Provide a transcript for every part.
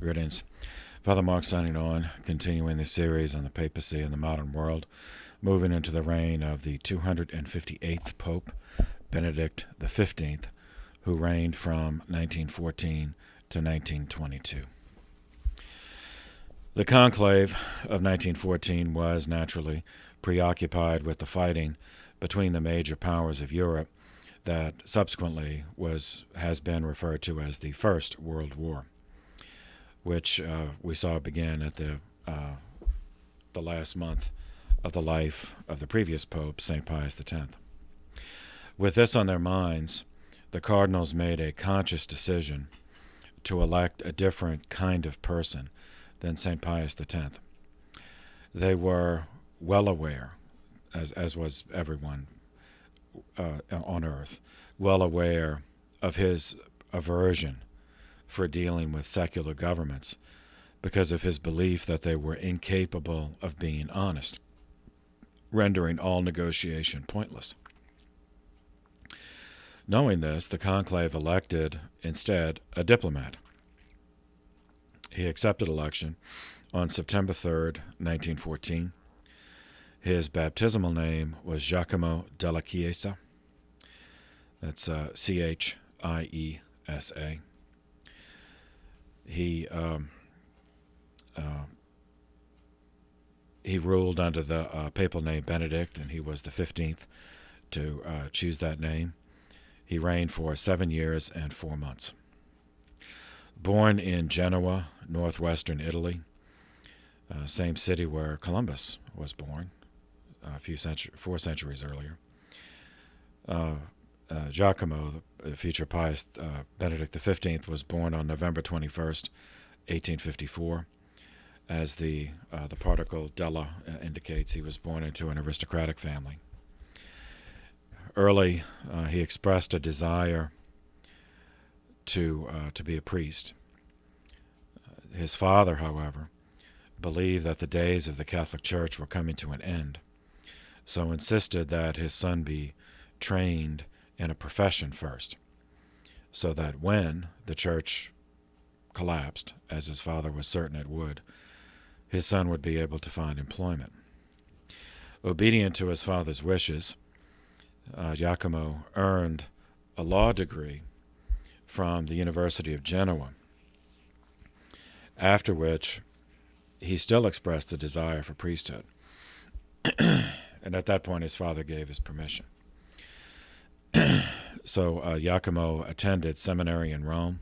Greetings. Father Mark signing on, continuing the series on the papacy in the modern world, moving into the reign of the 258th Pope, Benedict XV, who reigned from 1914 to 1922. The conclave of 1914 was naturally preoccupied with the fighting between the major powers of Europe that subsequently has been referred to as the First World War, which we saw begin at the last month of the life of the previous Pope, St. Pius X. With this on their minds, the cardinals made a conscious decision to elect a different kind of person than St. Pius X. They were well aware, as was everyone on earth, well aware of his aversion for dealing with secular governments because of his belief that they were incapable of being honest, rendering all negotiation pointless. Knowing this, the conclave elected instead a diplomat. He accepted election on September 3rd, 1914. His baptismal name was Giacomo della Chiesa. That's Chiesa. He ruled under the papal name Benedict, and he was the 15th to choose that name. He reigned for 7 years and 4 months. Born in Genoa, northwestern Italy, same city where Columbus was born, 4 centuries earlier. Giacomo, the future Pius Benedict XV, was born on November 21st, 1854. As the particle della indicates, he was born into an aristocratic family. Early, he expressed a desire to be a priest. His father, however, believed that the days of the Catholic Church were coming to an end, so insisted that his son be trained in a profession first, so that when the church collapsed, as his father was certain it would, his son would be able to find employment. Obedient to his father's wishes, Giacomo earned a law degree from the University of Genoa, after which he still expressed a desire for priesthood. And at that point, his father gave his permission. So Giacomo attended seminary in Rome,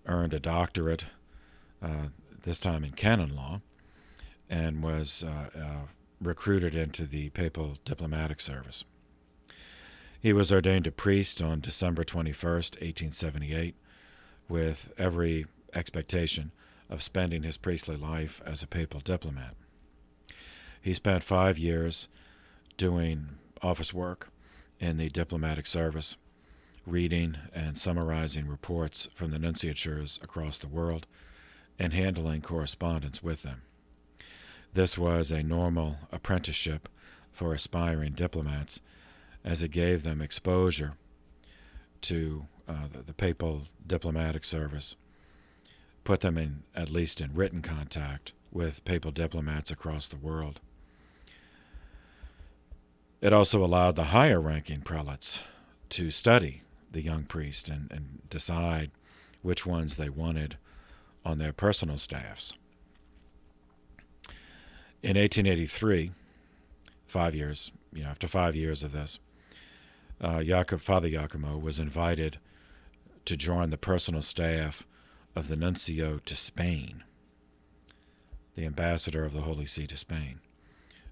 earned a doctorate, this time in canon law, and was recruited into the papal diplomatic service. He was ordained a priest on December 21st, 1878, with every expectation of spending his priestly life as a papal diplomat. He spent 5 years doing office work in the diplomatic service, reading and summarizing reports from the nunciatures across the world, and handling correspondence with them. This was a normal apprenticeship for aspiring diplomats, as it gave them exposure to the papal diplomatic service, put them at least in written contact with papal diplomats across the world. It also allowed the higher-ranking prelates to study the young priest and decide which ones they wanted on their personal staffs. In 1883, 5 years, after 5 years of this, Father Giacomo was invited to join the personal staff of the nuncio to Spain, the ambassador of the Holy See to Spain,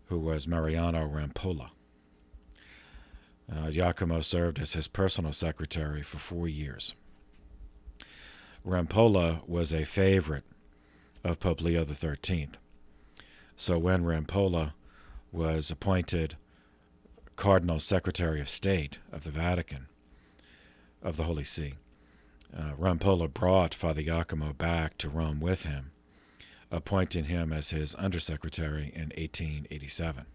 who was Mariano Rampolla. Giacomo served as his personal secretary for 4 years. Rampolla was a favorite of Pope Leo XIII. So when Rampolla was appointed Cardinal Secretary of State of the Vatican, of the Holy See, Rampolla brought Father Giacomo back to Rome with him, appointing him as his undersecretary in 1887.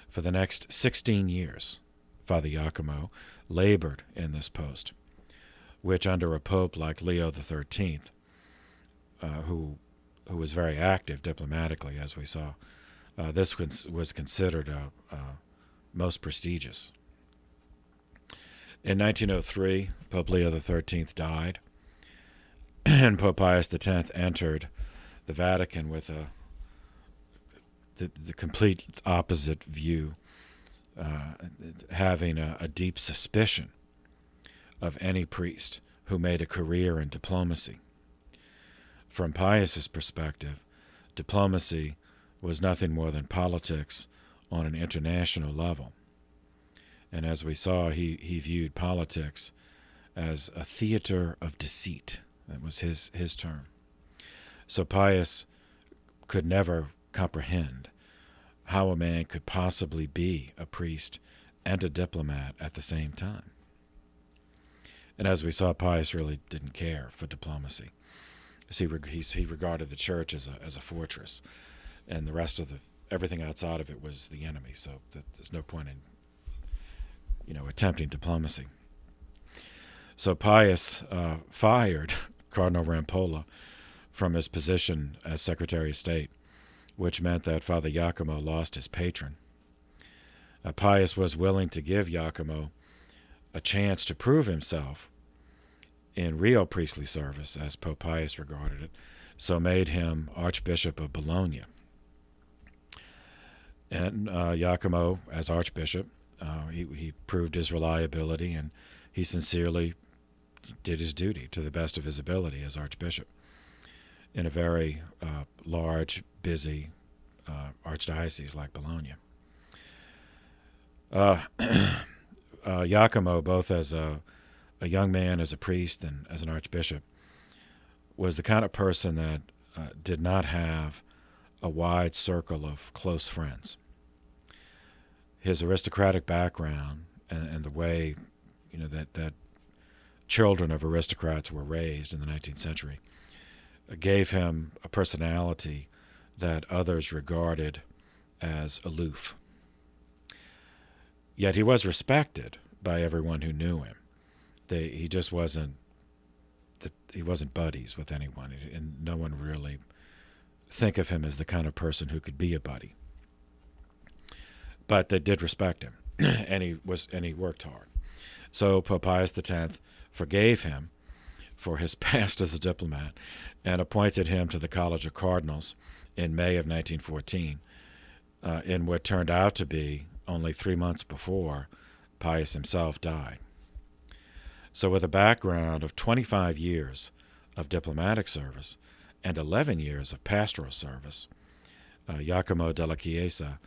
For the next 16 years, Father Giacomo labored in this post, which under a pope like Leo XIII who was very active diplomatically, as we saw. This was considered most prestigious. In 1903, Pope Leo XIII died, and Pope Pius X entered the Vatican with the complete opposite view, having a deep suspicion of any priest who made a career in diplomacy. From Pius's perspective, diplomacy was nothing more than politics on an international level. And as we saw, he viewed politics as a theater of deceit. That was his term. So Pius could never comprehend how a man could possibly be a priest and a diplomat at the same time. And as we saw, Pius really didn't care for diplomacy. He regarded the church as a fortress, and the rest of everything outside of it was the enemy. So there's no point in attempting diplomacy. So Pius fired Cardinal Rampolla from his position as Secretary of State, which meant that Father Giacomo lost his patron. Pius was willing to give Giacomo a chance to prove himself in real priestly service, as Pope Pius regarded it, so made him Archbishop of Bologna. And Giacomo, as Archbishop, he proved his reliability, and he sincerely did his duty to the best of his ability as Archbishop in a very large, busy archdiocese like Bologna. Giacomo, both as a young man, as a priest, and as an archbishop, was the kind of person that did not have a wide circle of close friends. His aristocratic background and the way that children of aristocrats were raised in the 19th century gave him a personality that others regarded as aloof. Yet he was respected by everyone who knew him. He just wasn't buddies with anyone, and no one really think of him as the kind of person who could be a buddy. But they did respect him, and he worked hard. So Pope Pius X forgave him for his past as a diplomat and appointed him to the College of Cardinals in May of 1914, in what turned out to be only 3 months before Pius himself died. So with a background of 25 years of diplomatic service and 11 years of pastoral service, Giacomo della Chiesa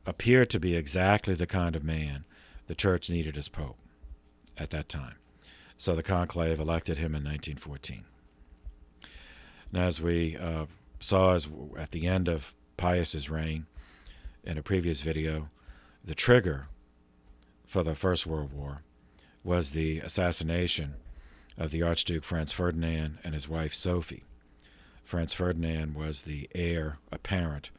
appeared to be exactly the kind of man the church needed as pope at that time. So the conclave elected him in 1914. Now, as we saw at the end of Pius's reign in a previous video, the trigger for the First World War was the assassination of the Archduke Franz Ferdinand and his wife Sophie. Franz Ferdinand was the heir apparent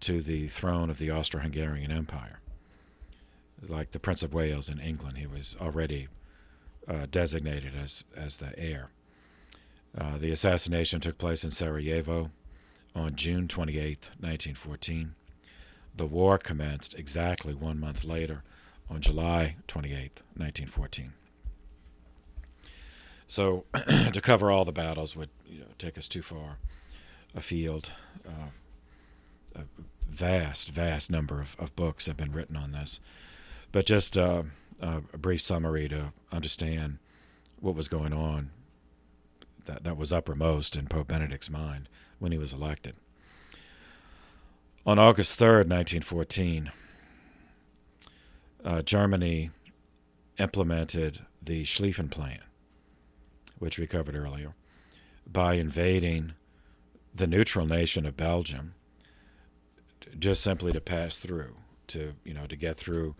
to the throne of the Austro-Hungarian Empire. Like the Prince of Wales in England, he was already designated as the heir. The assassination took place in Sarajevo on June 28, 1914. The war commenced exactly 1 month later, on July 28, 1914. So to cover all the battles would take us too far afield. A vast number of books have been written on this. But just a brief summary to understand what was going on that was uppermost in Pope Benedict's mind when he was elected. On August 3rd, 1914, Germany implemented the Schlieffen Plan, which we covered earlier, by invading the neutral nation of Belgium, just simply to pass through, to get through,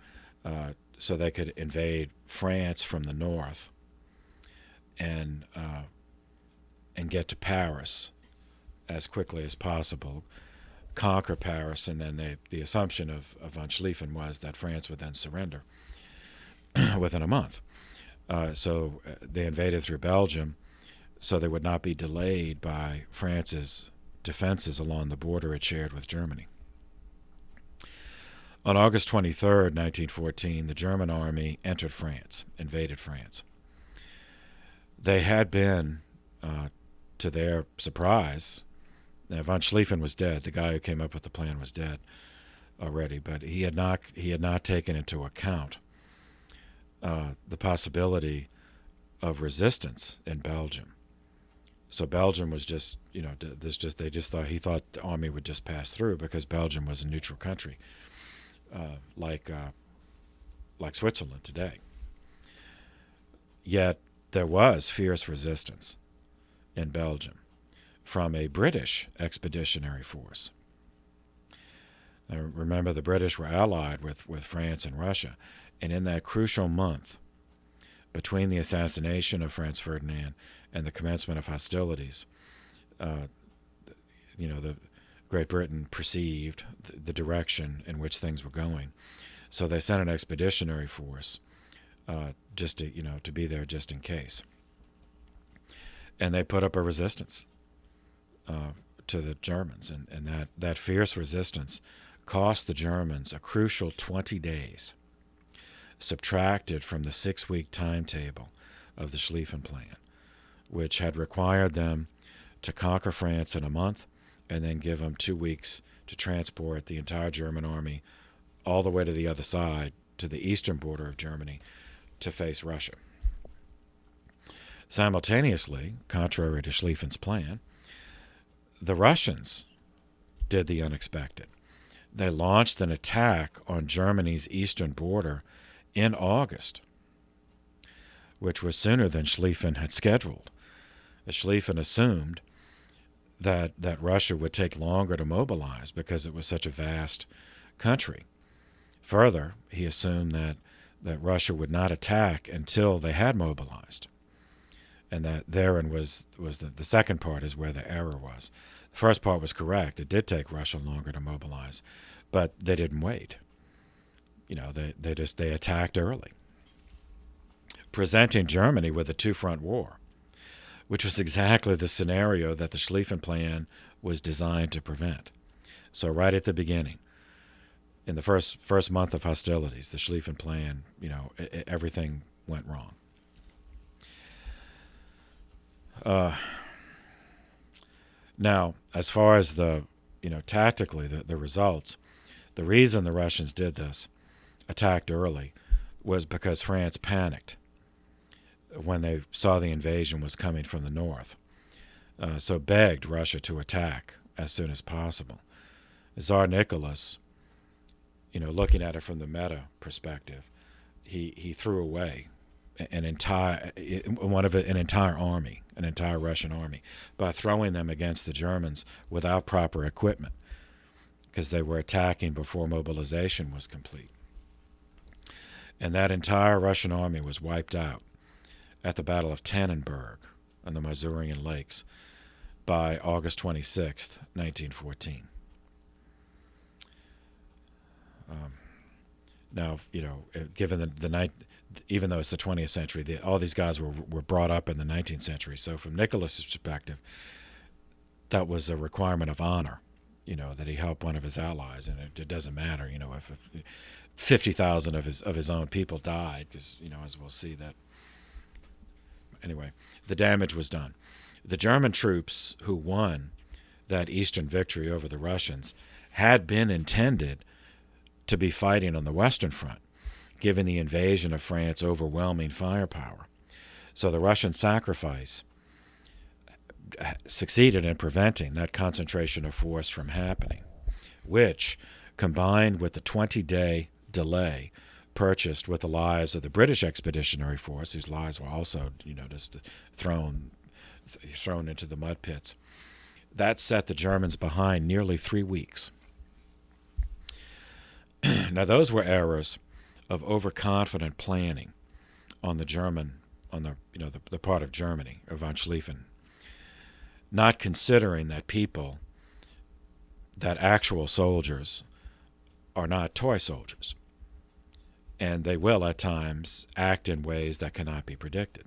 so they could invade France from the north, and get to Paris as quickly as possible, conquer Paris, and then the assumption of von Schlieffen was that France would then surrender within a month. So they invaded through Belgium, so they would not be delayed by France's defenses along the border it shared with Germany. On August 23rd, 1914, the German army entered France, invaded France. They had been, to their surprise, now von Schlieffen was dead. The guy who came up with the plan was dead already, but he had not taken into account the possibility of resistance in Belgium. So Belgium was just, they just thought the army would just pass through because Belgium was a neutral country, like Switzerland today. Yet there was fierce resistance in Belgium from a British expeditionary force. Now, remember, the British were allied with France and Russia, and in that crucial month between the assassination of Franz Ferdinand and the commencement of hostilities, the Great Britain perceived the direction in which things were going, so they sent an expeditionary force just to be there just in case, and they put up a resistance to the Germans, and that fierce resistance cost the Germans a crucial 20 days, subtracted from the 6-week timetable of the Schlieffen Plan, which had required them to conquer France in a month and then give them 2 weeks to transport the entire German army all the way to the other side, to the eastern border of Germany, to face Russia. Simultaneously, contrary to Schlieffen's plan, the Russians did the unexpected. They launched an attack on Germany's eastern border in August, which was sooner than Schlieffen had scheduled. Schlieffen assumed that Russia would take longer to mobilize because it was such a vast country. Further, he assumed that Russia would not attack until they had mobilized. And that therein was the second part is where the error was. The first part was correct. It did take Russia longer to mobilize, but they didn't wait. They attacked early, presenting Germany with a two-front war, which was exactly the scenario that the Schlieffen Plan was designed to prevent. So right at the beginning, in the first month of hostilities, the Schlieffen Plan, everything went wrong. Now, as far as tactically, the results, the reason the Russians did this, attacked early, was because France panicked when they saw the invasion was coming from the north. So begged Russia to attack as soon as possible. Tsar Nicholas, looking at it from the meta perspective, he threw away an entire army, an entire Russian army, by throwing them against the Germans without proper equipment, because they were attacking before mobilization was complete. And that entire Russian army was wiped out at the Battle of Tannenberg on the Masurian Lakes by August 26th, 1914. Now, given the night, even though it's the 20th century, all these guys were brought up in the 19th century. So from Nicholas's perspective, that was a requirement of honor, that he help one of his allies, and it doesn't matter, if 50,000 of his own people died, because as we'll see that. Anyway, the damage was done. The German troops who won that eastern victory over the Russians had been intended to be fighting on the Western Front, given the invasion of France overwhelming firepower. So the Russian sacrifice succeeded in preventing that concentration of force from happening, which, combined with the 20-day delay purchased with the lives of the British Expeditionary Force, whose lives were also, just thrown into the mud pits, that set the Germans behind nearly 3 weeks. Now, those were errors of overconfident planning on the part of Germany, or von Schlieffen, not considering that actual soldiers are not toy soldiers, and they will at times act in ways that cannot be predicted,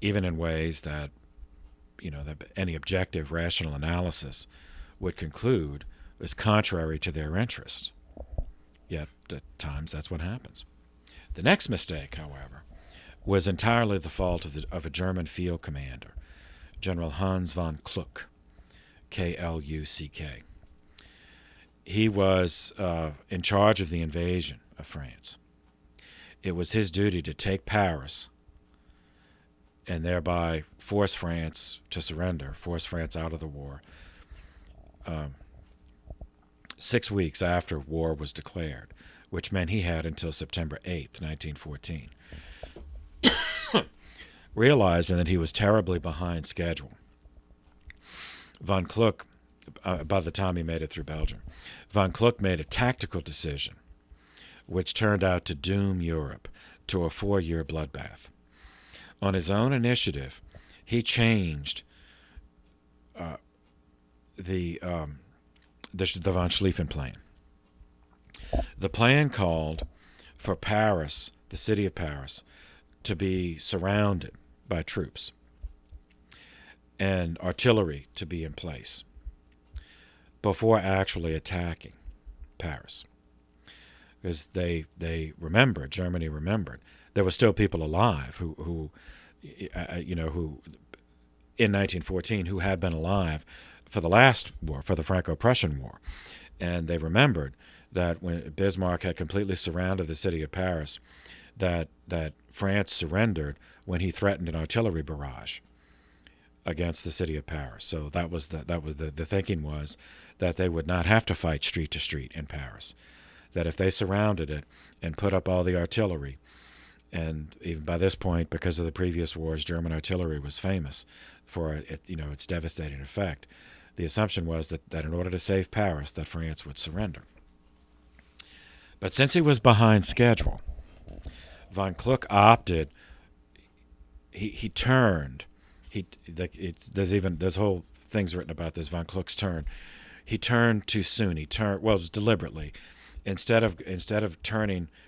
even in ways that that any objective rational analysis would conclude is contrary to their interests. Yet at times that's what happens. The next mistake, however, was entirely the fault of a German field commander, General Hans von Kluck, K-L-U-C-K. He was in charge of the invasion of France. It was his duty to take Paris and thereby force France to surrender, force France out of the war, 6 weeks after war was declared, which meant he had until September 8th, 1914. Realizing that he was terribly behind schedule, von Kluck, by the time he made it through Belgium, von Kluck made a tactical decision which turned out to doom Europe to a 4-year bloodbath. On his own initiative, he changed the von Schlieffen plan. The plan called for Paris, the city of Paris, to be surrounded by troops and artillery to be in place before actually attacking Paris. Because Germany remembered, there were still people alive who in 1914, who had been alive for the last war, for the Franco-Prussian War. And they remembered that when Bismarck had completely surrounded the city of Paris, that France surrendered when he threatened an artillery barrage against the city of Paris. So the thinking was that they would not have to fight street to street in Paris, that if they surrounded it and put up all the artillery, and even by this point, because of the previous wars, German artillery was famous for its devastating effect. The assumption was that in order to save Paris, that France would surrender. But since he was behind schedule, von Kluck opted. There's whole things written about this. Von Kluck's turn. He turned too soon. It was deliberately. Instead of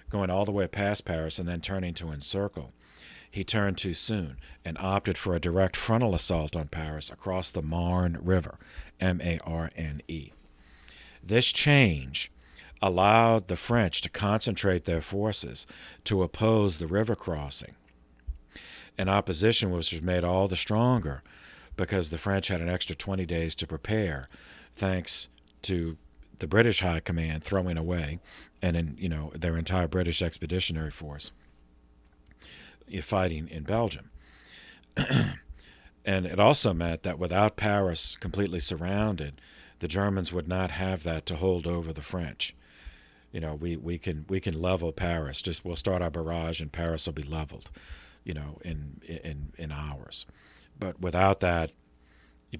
going all the way past Paris and then turning to encircle, he turned too soon and opted for a direct frontal assault on Paris across the Marne River, M-A-R-N-E. This change allowed the French to concentrate their forces to oppose the river crossing, an opposition which was made all the stronger because the French had an extra 20 days to prepare, thanks to the British High Command throwing away, and their entire British Expeditionary Force fighting in Belgium. And it also meant that without Paris completely surrounded, the Germans would not have that to hold over the French. We can level Paris. We'll start our barrage and Paris will be leveled, in hours. But without that,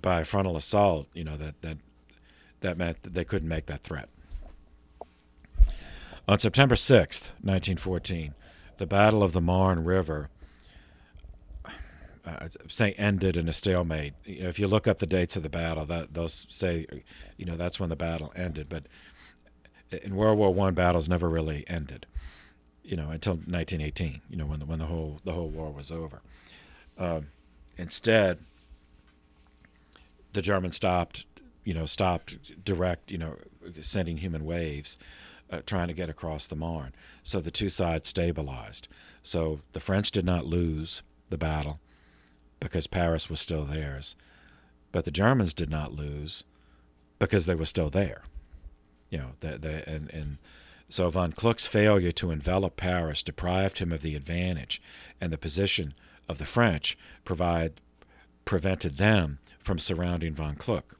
by frontal assault, that meant that they couldn't make that threat. On September 6th, 1914, the Battle of the Marne River, ended in a stalemate. If you look up the dates of the battle, they'll say, that's when the battle ended. But in World War I, battles never really ended, until 1918. When the whole war was over. Instead, the Germans stopped direct, sending human waves, trying to get across the Marne. So the two sides stabilized. So the French did not lose the battle because Paris was still theirs. But the Germans did not lose because they were still there. So von Kluck's failure to envelop Paris deprived him of the advantage, and the position of the French prevented them from surrounding von Kluck,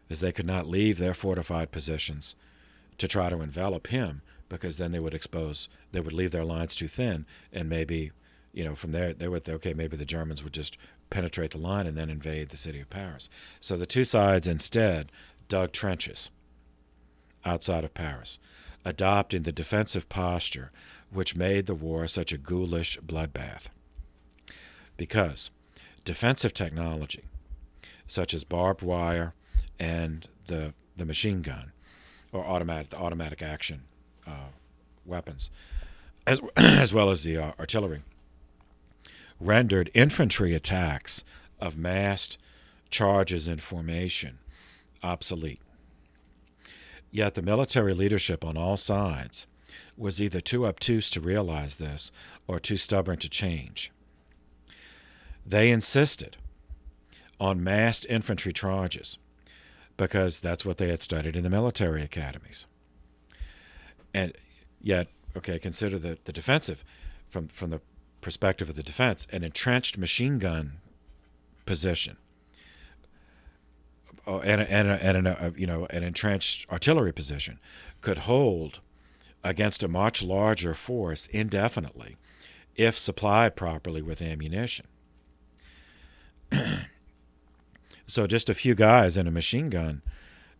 as they could not leave their fortified positions to try to envelop him, because then they would leave their lines too thin, and maybe, from there they would think, okay, maybe the Germans would just penetrate the line and then invade the city of Paris. So the two sides instead dug trenches outside of Paris, adopting the defensive posture which made the war such a ghoulish bloodbath. Because defensive technology, such as barbed wire and the machine gun, or automatic action weapons, as well as the artillery, rendered infantry attacks of massed charges in formation obsolete. Yet the military leadership on all sides was either too obtuse to realize this or too stubborn to change. They insisted on massed infantry charges because that's what they had studied in the military academies. And yet, okay, consider the defensive, from the perspective of the defense, an entrenched machine gun position, and an entrenched artillery position could hold against a much larger force indefinitely if supplied properly with ammunition. So just a few guys in a machine gun,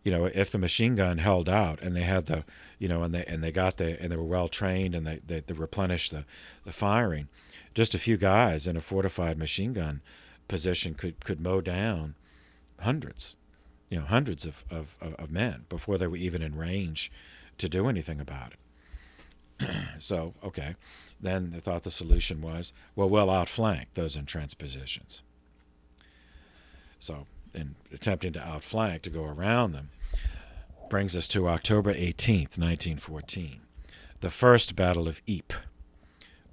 if the machine gun held out and they had the, and they were well trained and they replenished the firing, just a few guys in a fortified machine gun position could mow down hundreds of men before they were even in range to do anything about it. So, okay, then they thought the solution was, well, we'll outflank those entrenched positions. So, in attempting to outflank, to go around them, brings us to October 18th, 1914, the First Battle of Ypres,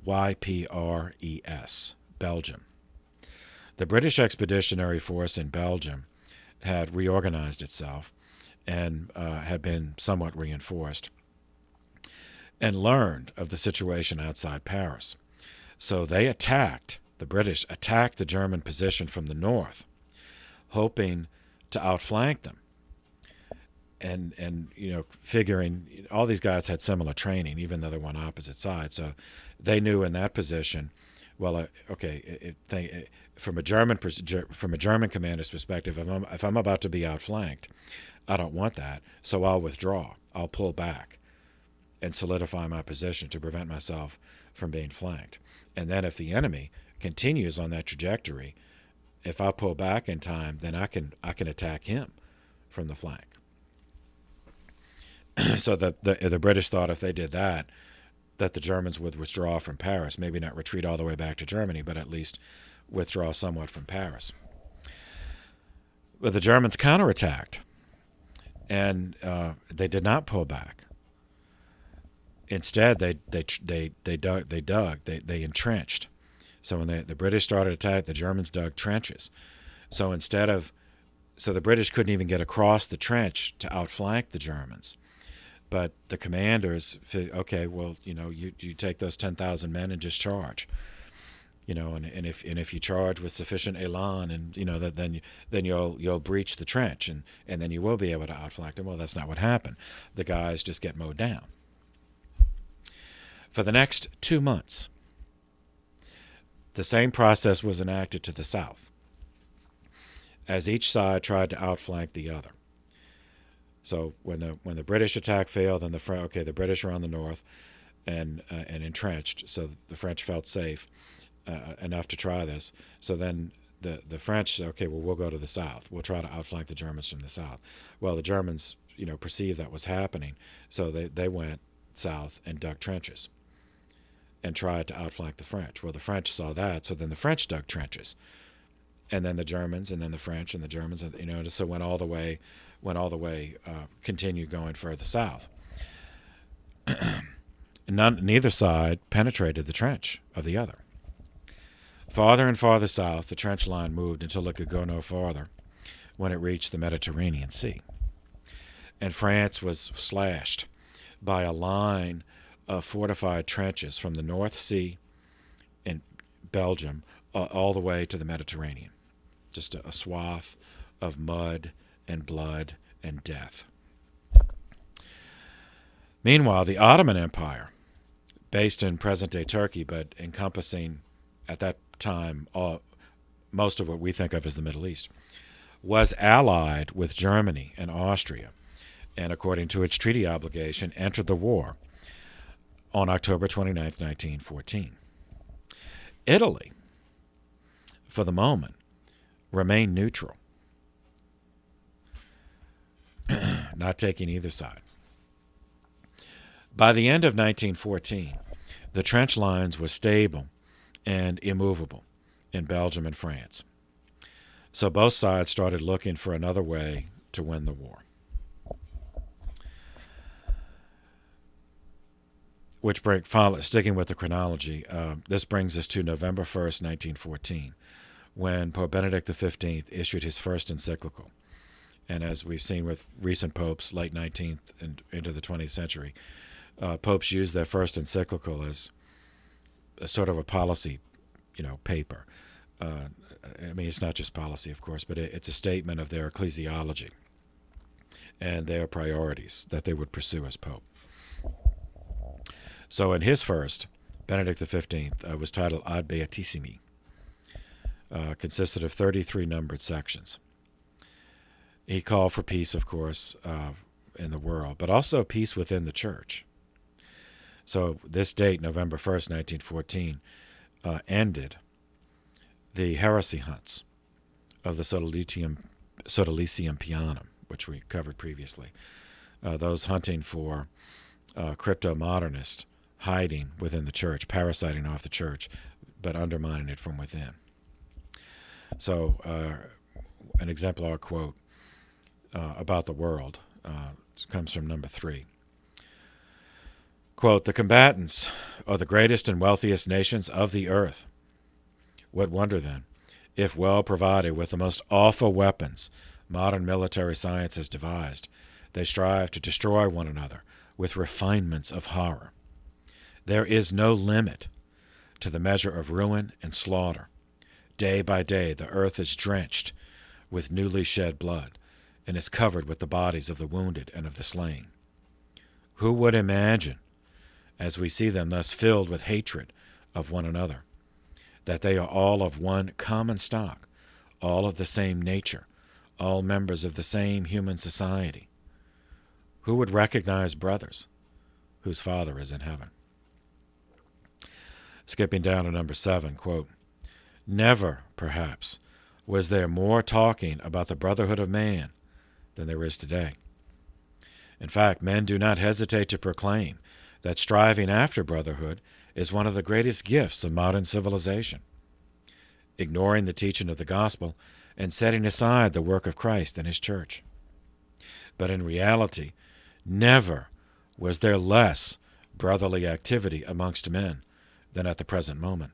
Y-P-R-E-S, Belgium. The British Expeditionary Force in Belgium had reorganized itself and had been somewhat reinforced and learned of the situation outside Paris. So they the British attacked the German position from the north, hoping to outflank them. And figuring all these guys had similar training, even though they were on opposite sides. So they knew in that position, well, from a German commander's perspective, if I'm about to be outflanked, I don't want that. So I'll withdraw. I'll pull back and solidify my position to prevent myself from being flanked. And then if the enemy continues on that trajectory, if I pull back in time, then I can attack him from the flank. So the British thought if they did that the Germans would withdraw from Paris, maybe not retreat all the way back to Germany, but at least withdraw somewhat from Paris. But the Germans counterattacked, and they did not pull back. Instead, they entrenched. So when the British started attack, the Germans dug trenches. So the British couldn't even get across the trench to outflank the Germans. But the commanders, okay, well, you take those 10,000 men and just charge, and if you charge with sufficient elan, and then you'll breach the trench, and then you will be able to outflank them. Well, that's not what happened. The guys just get mowed down. For the next 2 months, the same process was enacted to the south, as each side tried to outflank the other. So when the British attack failed, then the British are on the north and entrenched. So the French felt safe enough to try this. So then the French said, okay, well, we'll go to the south. We'll try to outflank the Germans from the south. Well, the Germans, perceived that was happening, so they went south and dug trenches and tried to outflank the French. Well, the French saw that, so then the French dug trenches, and then the Germans, and then the French, and the Germans, so went all the way, continued going further south. Neither side penetrated the trench of the other. Farther and farther south, the trench line moved until it could go no farther when it reached the Mediterranean Sea. And France was slashed by a line of fortified trenches from the North Sea in Belgium all the way to the Mediterranean. Just a swath of mud and blood and death. Meanwhile, the Ottoman Empire, based in present-day Turkey but encompassing at that time most of what we think of as the Middle East, was allied with Germany and Austria, and according to its treaty obligation, entered the war on October 29, 1914. Italy, for the moment, remained neutral, not taking either side. By the end of 1914, the trench lines were stable and immovable in Belgium and France. So both sides started looking for another way to win the war. Sticking with the chronology, this brings us to November 1st, 1914, when Pope Benedict XV issued his first encyclical. And as we've seen with recent popes, late 19th and into the 20th century, popes used their first encyclical as a sort of a policy, paper. I mean, it's not just policy, of course, but it's a statement of their ecclesiology and their priorities that they would pursue as pope. So in his first, Benedict XV was titled Ad Beatissimi, consisted of 33 numbered sections. He called for peace, of course, in the world, but also peace within the church. So this date, November 1st, 1914, ended the heresy hunts of the Sodalicium Pianum, which we covered previously. Those hunting for crypto-modernists hiding within the church, parasiting off the church, but undermining it from within. So an exemplar quote about the world comes from number 3. Quote, "The combatants are the greatest and wealthiest nations of the earth. What wonder, then, if well provided with the most awful weapons modern military science has devised, they strive to destroy one another with refinements of horror. There is no limit to the measure of ruin and slaughter. Day by day the earth is drenched with newly shed blood, and is covered with the bodies of the wounded and of the slain. Who would imagine, as we see them thus filled with hatred of one another, that they are all of one common stock, all of the same nature, all members of the same human society? Who would recognize brothers whose Father is in heaven?" Skipping down to number 7, quote, "Never, perhaps, was there more talking about the brotherhood of man than there is today. In fact, men do not hesitate to proclaim that striving after brotherhood is one of the greatest gifts of modern civilization. Ignoring the teaching of the gospel and setting aside the work of Christ and his church. But in reality, never was there less brotherly activity amongst men than at the present moment.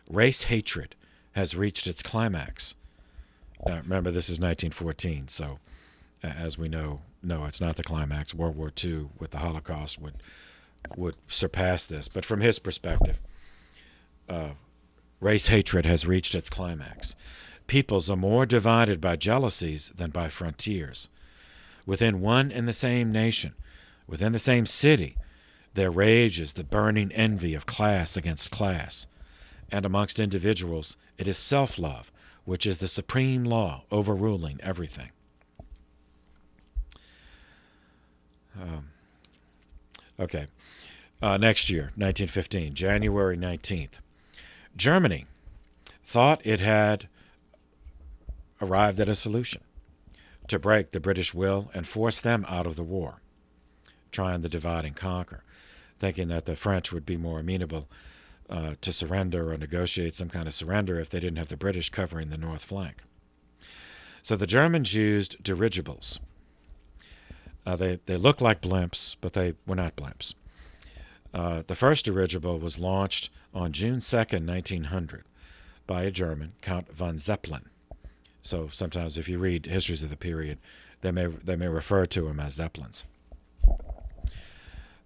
Race hatred has reached its climax." Now, remember, this is 1914, so as we know, no, it's not the climax. World War II with the Holocaust would surpass this. But from his perspective, race hatred has reached its climax. Peoples are more divided by jealousies than by frontiers. Within one and the same nation, within the same city, there rages the burning envy of class against class. And amongst individuals, it is self-love, which is the supreme law overruling everything. Next year, 1915, January 19th, Germany thought it had arrived at a solution to break the British will and force them out of the war, trying to divide and conquer, thinking that the French would be more amenable to surrender or negotiate some kind of surrender if they didn't have the British covering the north flank. So the Germans used dirigibles. They looked like blimps, but they were not blimps. The first dirigible was launched on June 2nd, 1900, by a German, Count von Zeppelin. So sometimes if you read histories of the period, they may refer to them as Zeppelins.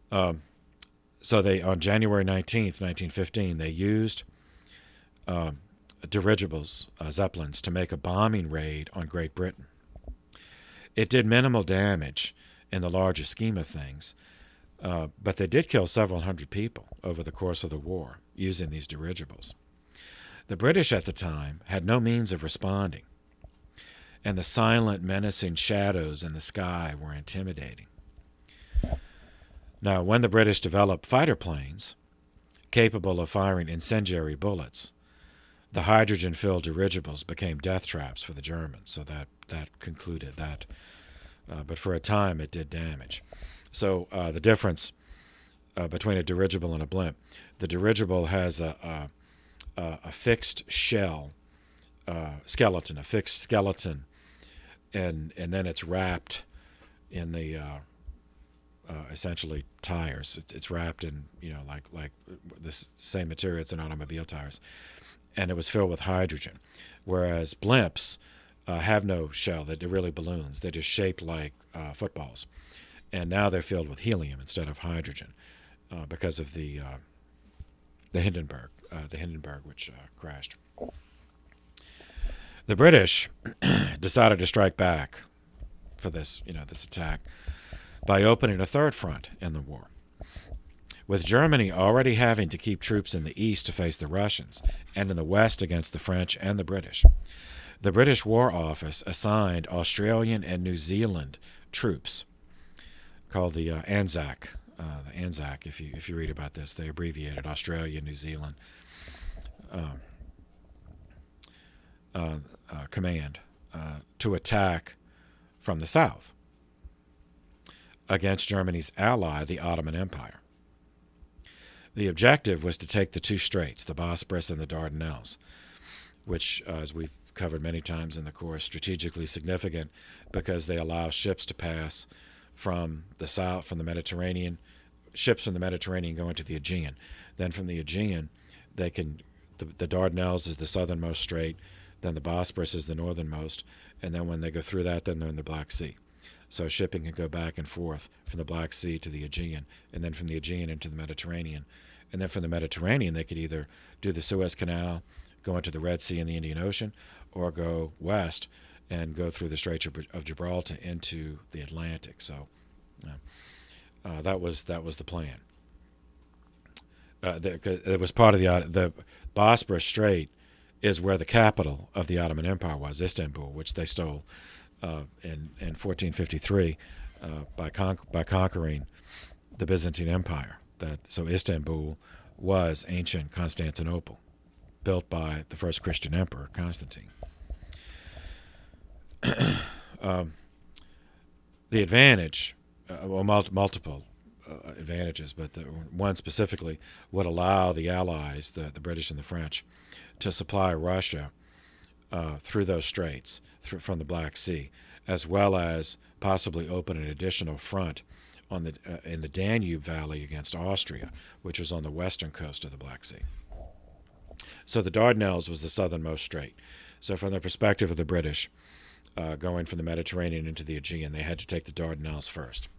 So on January 19th, 1915, they used dirigibles, Zeppelins, to make a bombing raid on Great Britain. It did minimal damage in the larger scheme of things, but they did kill several hundred people over the course of the war using these dirigibles. The British at the time had no means of responding, and the silent, menacing shadows in the sky were intimidating. Now, when the British developed fighter planes capable of firing incendiary bullets, the hydrogen-filled dirigibles became death traps for the Germans, so that concluded that. But for a time, it did damage. So the difference between a dirigible and a blimp, the dirigible has a fixed shell skeleton, a fixed skeleton, and then it's wrapped in the essentially tires. It's wrapped in like this same material it's in automobile tires, and it was filled with hydrogen, whereas blimps have no shell. They're really balloons. They're just shaped like footballs, and now they're filled with helium instead of hydrogen because of the Hindenburg, which crashed. The British decided to strike back for this attack by opening a third front in the war. With Germany already having to keep troops in the east to face the Russians and in the west against the French and the British War Office assigned Australian and New Zealand troops called the ANZAC. The ANZAC, if you read about this, they abbreviated Australia, New Zealand Command to attack from the south against Germany's ally, the Ottoman Empire. The objective was to take the two straits, the Bosporus and the Dardanelles, which, as we've covered many times in the course, strategically significant because they allow ships to pass from the south, from the Mediterranean. Ships from the Mediterranean go into the Aegean. Then from the Aegean, they can. The Dardanelles is the southernmost strait. Then the Bosporus is the northernmost, and then when they go through that, then they're in the Black Sea. So shipping can go back and forth from the Black Sea to the Aegean, and then from the Aegean into the Mediterranean. And then from the Mediterranean, they could either do the Suez Canal, go into the Red Sea and the Indian Ocean, or go west and go through the Straits of Gibraltar into the Atlantic. So that was the plan. It was part of the Bosporus Strait is where the capital of the Ottoman Empire was, Istanbul, which they stole in 1453 by conquering the Byzantine Empire. So Istanbul was ancient Constantinople, built by the first Christian emperor, Constantine. The advantage, multiple advantages, but the one specifically would allow the Allies, the British and the French, to supply Russia through those straits from the Black Sea, as well as possibly open an additional front in the Danube Valley against Austria, which was on the western coast of the Black Sea. So the Dardanelles was the southernmost strait. So from the perspective of the British, going from the Mediterranean into the Aegean, they had to take the Dardanelles first.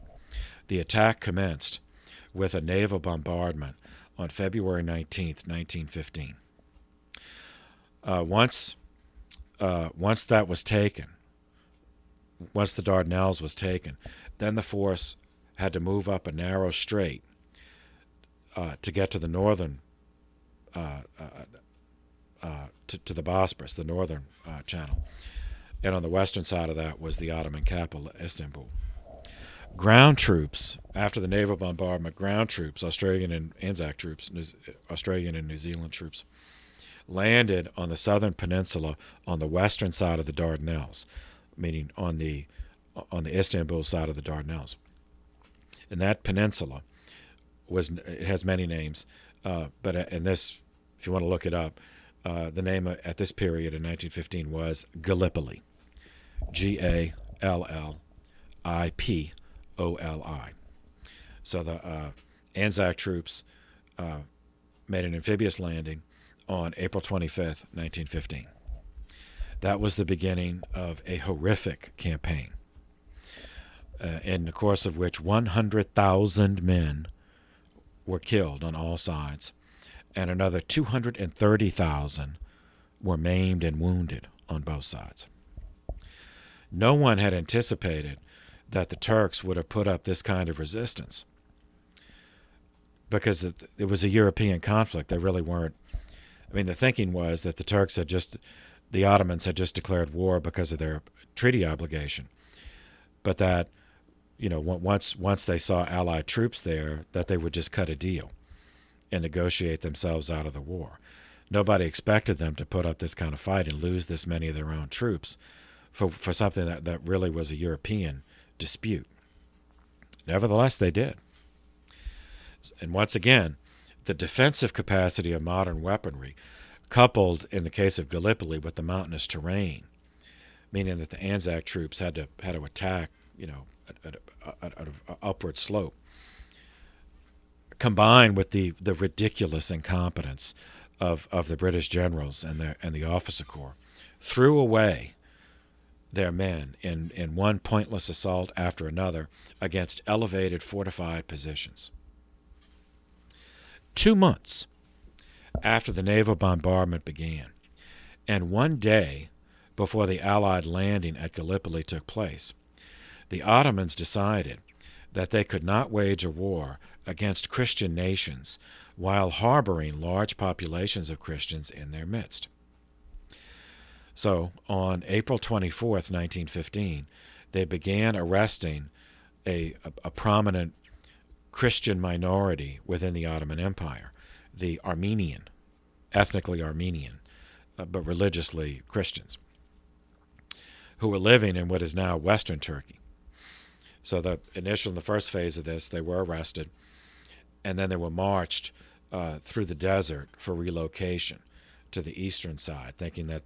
The attack commenced with a naval bombardment on February 19th, 1915. Once that was taken, once the Dardanelles was taken, then the force had to move up a narrow strait to get to the northern, to the Bosporus, the northern channel. And on the western side of that was the Ottoman capital, Istanbul. Ground troops, after the naval bombardment, Australian and ANZAC troops, Australian and New Zealand troops, landed on the southern peninsula on the western side of the Dardanelles, meaning on the Istanbul side of the Dardanelles. And that peninsula it has many names, but in this, if you want to look it up, the name at this period in 1915 was Gallipoli, Gallipoli. So the ANZAC troops made an amphibious landing on April 25th, 1915. That was the beginning of a horrific campaign, in the course of which 100,000 men were killed on all sides, and another 230,000 were maimed and wounded on both sides. No one had anticipated that the Turks would have put up this kind of resistance, because it was a European conflict. They really weren't. I mean, the thinking was that the Ottomans had just declared war because of their treaty obligation, but that, once they saw Allied troops there, that they would just cut a deal and negotiate themselves out of the war. Nobody expected them to put up this kind of fight and lose this many of their own troops for something that really was a European dispute. Nevertheless, they did. And once again, the defensive capacity of modern weaponry coupled in the case of Gallipoli with the mountainous terrain, meaning that the Anzac troops had to attack, at an upward slope, combined with the ridiculous incompetence of the British generals and the officer corps, threw away their men in one pointless assault after another against elevated fortified positions. 2 months after the naval bombardment began, and 1 day before the Allied landing at Gallipoli took place, the Ottomans decided that they could not wage a war against Christian nations while harboring large populations of Christians in their midst. So, on April 24th, 1915, they began arresting a prominent Christian minority within the Ottoman Empire, the Armenian, ethnically Armenian, but religiously Christians, who were living in what is now Western Turkey. So the first phase of this, they were arrested, and then they were marched through the desert for relocation to the eastern side, thinking that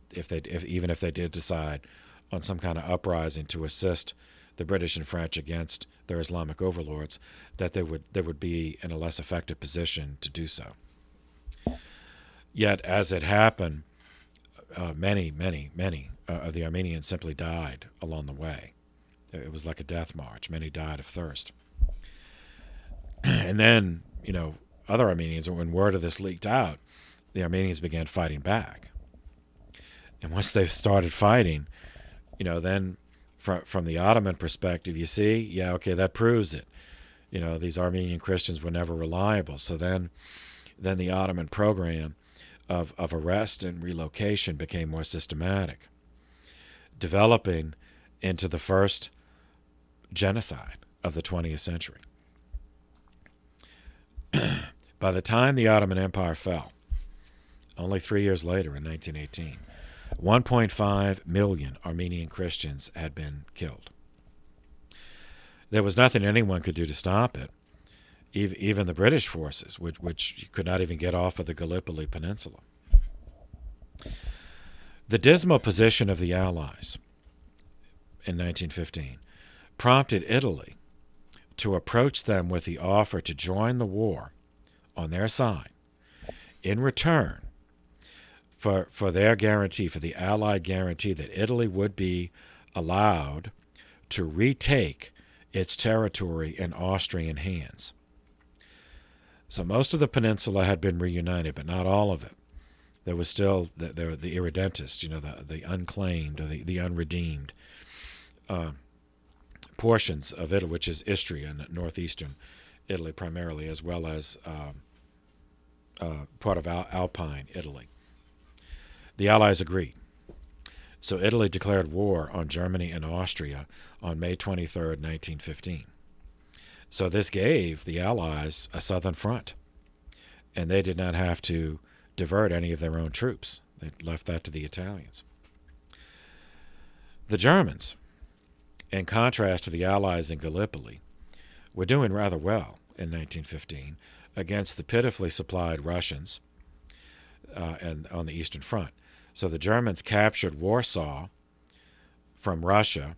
even if they did decide on some kind of uprising to assist the British and French against their Islamic overlords, that they would be in a less effective position to do so. Yet, as it happened, many of the Armenians simply died along the way. It was like a death march. Many died of thirst. And then, other Armenians, when word of this leaked out, the Armenians began fighting back. And once they started fighting, then from the Ottoman perspective, you see, yeah, okay, that proves it. These Armenian Christians were never reliable. So then the Ottoman program of arrest and relocation became more systematic, developing into the first genocide of the 20th century. By the time the Ottoman Empire fell, only 3 years later in 1918, 1.5 million Armenian Christians had been killed. There was nothing anyone could do to stop it, even the British forces, which could not even get off of the Gallipoli Peninsula. The dismal position of the Allies in 1915 prompted Italy to approach them with the offer to join the war on their side in return for their guarantee, for the Allied guarantee that Italy would be allowed to retake its territory in Austrian hands. So most of the peninsula had been reunited, but not all of it. There was still the irredentist, the unclaimed or the unredeemed portions of Italy, which is Istria and northeastern Italy primarily, as well as part of Alpine Italy. The Allies agreed. So Italy declared war on Germany and Austria on May 23rd, 1915. So this gave the Allies a southern front, and they did not have to divert any of their own troops. They left that to the Italians. The Germans, in contrast to the Allies in Gallipoli, were doing rather well in 1915 against the pitifully supplied Russians and on the Eastern Front. So the Germans captured Warsaw from Russia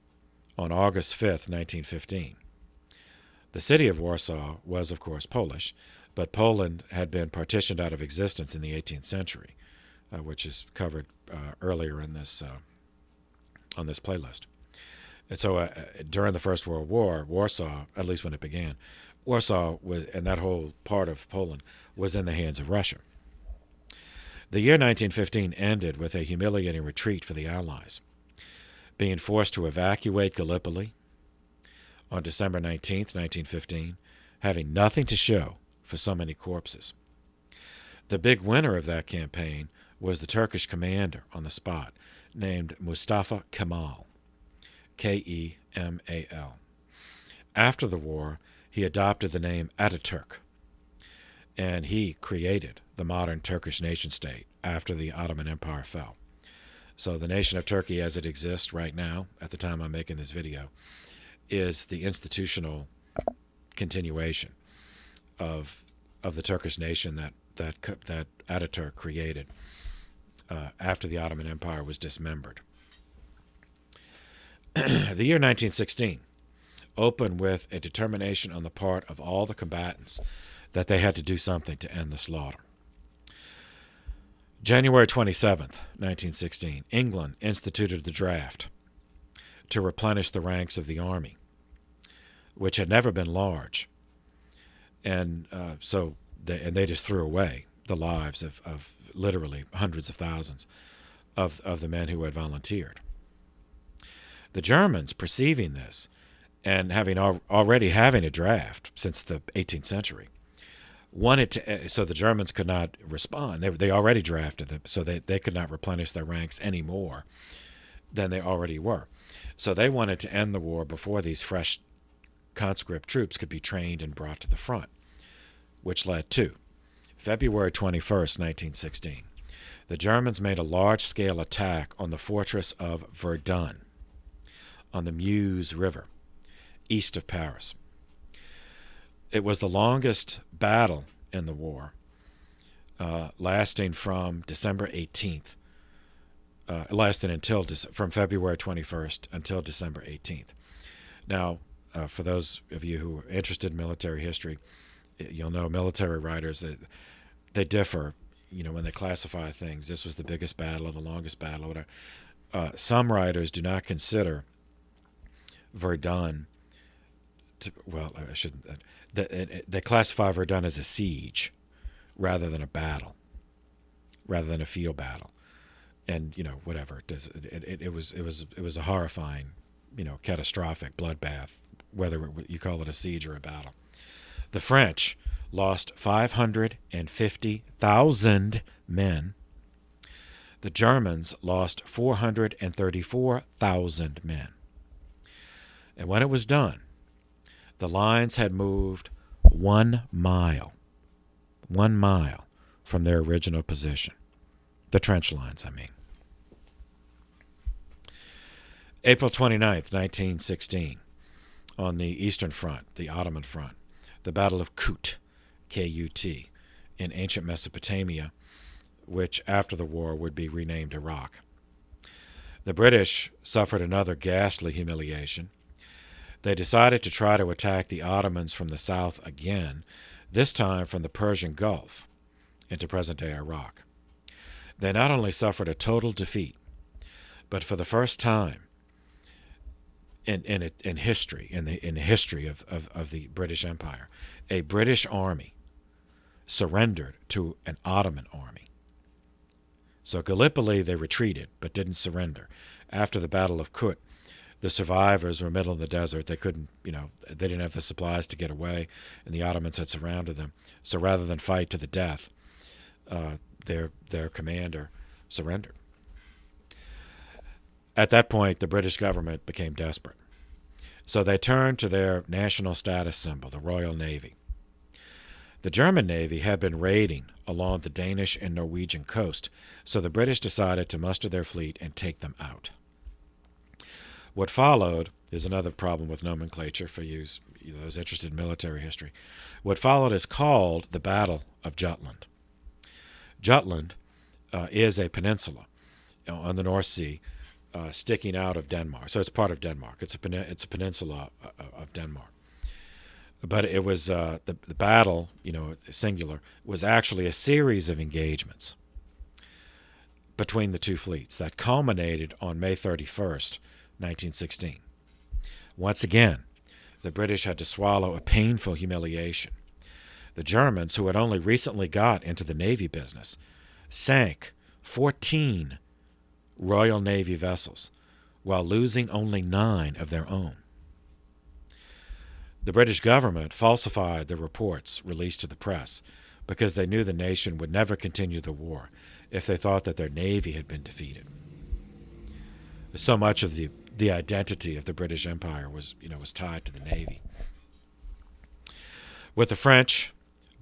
on August 5th, 1915. The city of Warsaw was, of course, Polish, but Poland had been partitioned out of existence in the 18th century, which is covered earlier in this on this playlist. And so during the First World War, Warsaw, at least when it began, Warsaw was, and that whole part of Poland was in the hands of Russia. The year 1915 ended with a humiliating retreat for the Allies, being forced to evacuate Gallipoli on December 19th, 1915, having nothing to show for so many corpses. The big winner of that campaign was the Turkish commander on the spot, named Mustafa Kemal, Kemal. After the war, he adopted the name Ataturk, and he created the modern Turkish nation-state after the Ottoman Empire fell. So the nation of Turkey as it exists right now, at the time I'm making this video, is the institutional continuation of the Turkish nation that Ataturk created after the Ottoman Empire was dismembered. The year 1916 opened with a determination on the part of all the combatants that they had to do something to end the slaughter. January 27th, 1916, England instituted the draft to replenish the ranks of the army, which had never been large. And they just threw away the lives of literally hundreds of thousands of the men who had volunteered. The Germans, perceiving this, and already having a draft since the 18th century, wanted to, so the Germans could not respond. They already drafted them, so they could not replenish their ranks any more than they already were. So they wanted to end the war before these fresh conscript troops could be trained and brought to the front, which led to February 21st, 1916. The Germans made a large-scale attack on the fortress of Verdun on the Meuse River, east of Paris. It was the longest battle in the war, lasting from December 18th, from February 21st until December 18th. Now, for those of you who are interested in military history, you'll know military writers that they differ. When they classify things, this was the biggest battle or the longest battle. Or whatever. Some writers do not consider Verdun. I shouldn't. They classify Verdun as a siege rather than a battle, rather than a field battle, and whatever. It was a horrifying, catastrophic bloodbath, whether you call it a siege or a battle. The French lost 550,000 men. The Germans lost 434,000 men. And when it was done, the lines had moved 1 mile from their original position. The trench lines, I mean. April 29th, 1916, on the Eastern Front, the Ottoman Front, the Battle of Kut, K-U-T, in ancient Mesopotamia, which after the war would be renamed Iraq. The British suffered another ghastly humiliation. They decided to try to attack the Ottomans from the south again, this time from the Persian Gulf into present-day Iraq. They not only suffered a total defeat, but for the first time in history, in the history of the British Empire, a British army surrendered to an Ottoman army. So Gallipoli they retreated, but didn't surrender. After the Battle of Kut, the survivors were middle of the desert. They couldn't, they didn't have the supplies to get away, and the Ottomans had surrounded them. So rather than fight to the death, their commander surrendered. At that point, the British government became desperate. So they turned to their national status symbol, the Royal Navy. The German Navy had been raiding along the Danish and Norwegian coast, so the British decided to muster their fleet and take them out. What followed is another problem with nomenclature for those interested in military history. What followed is called the Battle of Jutland. Jutland is a peninsula on the North Sea sticking out of Denmark. So it's part of Denmark. It's a peninsula of Denmark. But it was the battle, singular, was actually a series of engagements between the two fleets that culminated on May 31st, 1916. Once again, the British had to swallow a painful humiliation. The Germans, who had only recently got into the Navy business, sank 14 Royal Navy vessels while losing only 9 of their own. The British government falsified the reports released to the press because they knew the nation would never continue the war if they thought that their navy had been defeated. So much of the identity of the British Empire was tied to the navy. With the French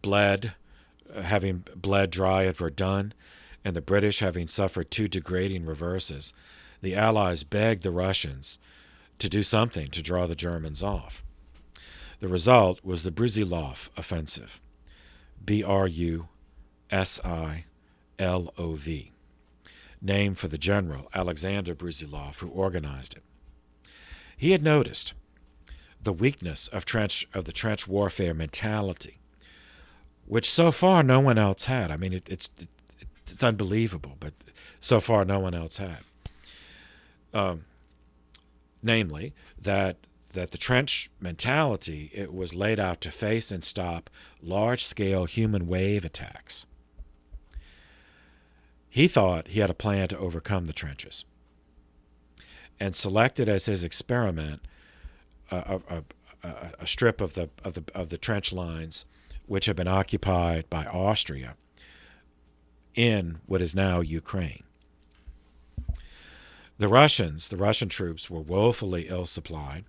having bled dry at Verdun, and the British having suffered 2 degrading reverses, the Allies begged the Russians to do something to draw the Germans off. The result was the Brusilov offensive, Brusilov. named for the general Alexander Brusilov, who organized it. He had noticed the weakness of the trench warfare mentality, which so far no one else had. I mean, it's unbelievable, but so far no one else had. Namely, that the trench mentality, it was laid out to face and stop large-scale human wave attacks. He thought he had a plan to overcome the trenches, and selected as his experiment a strip of the trench lines which had been occupied by Austria in what is now Ukraine. The Russian troops were woefully ill-supplied,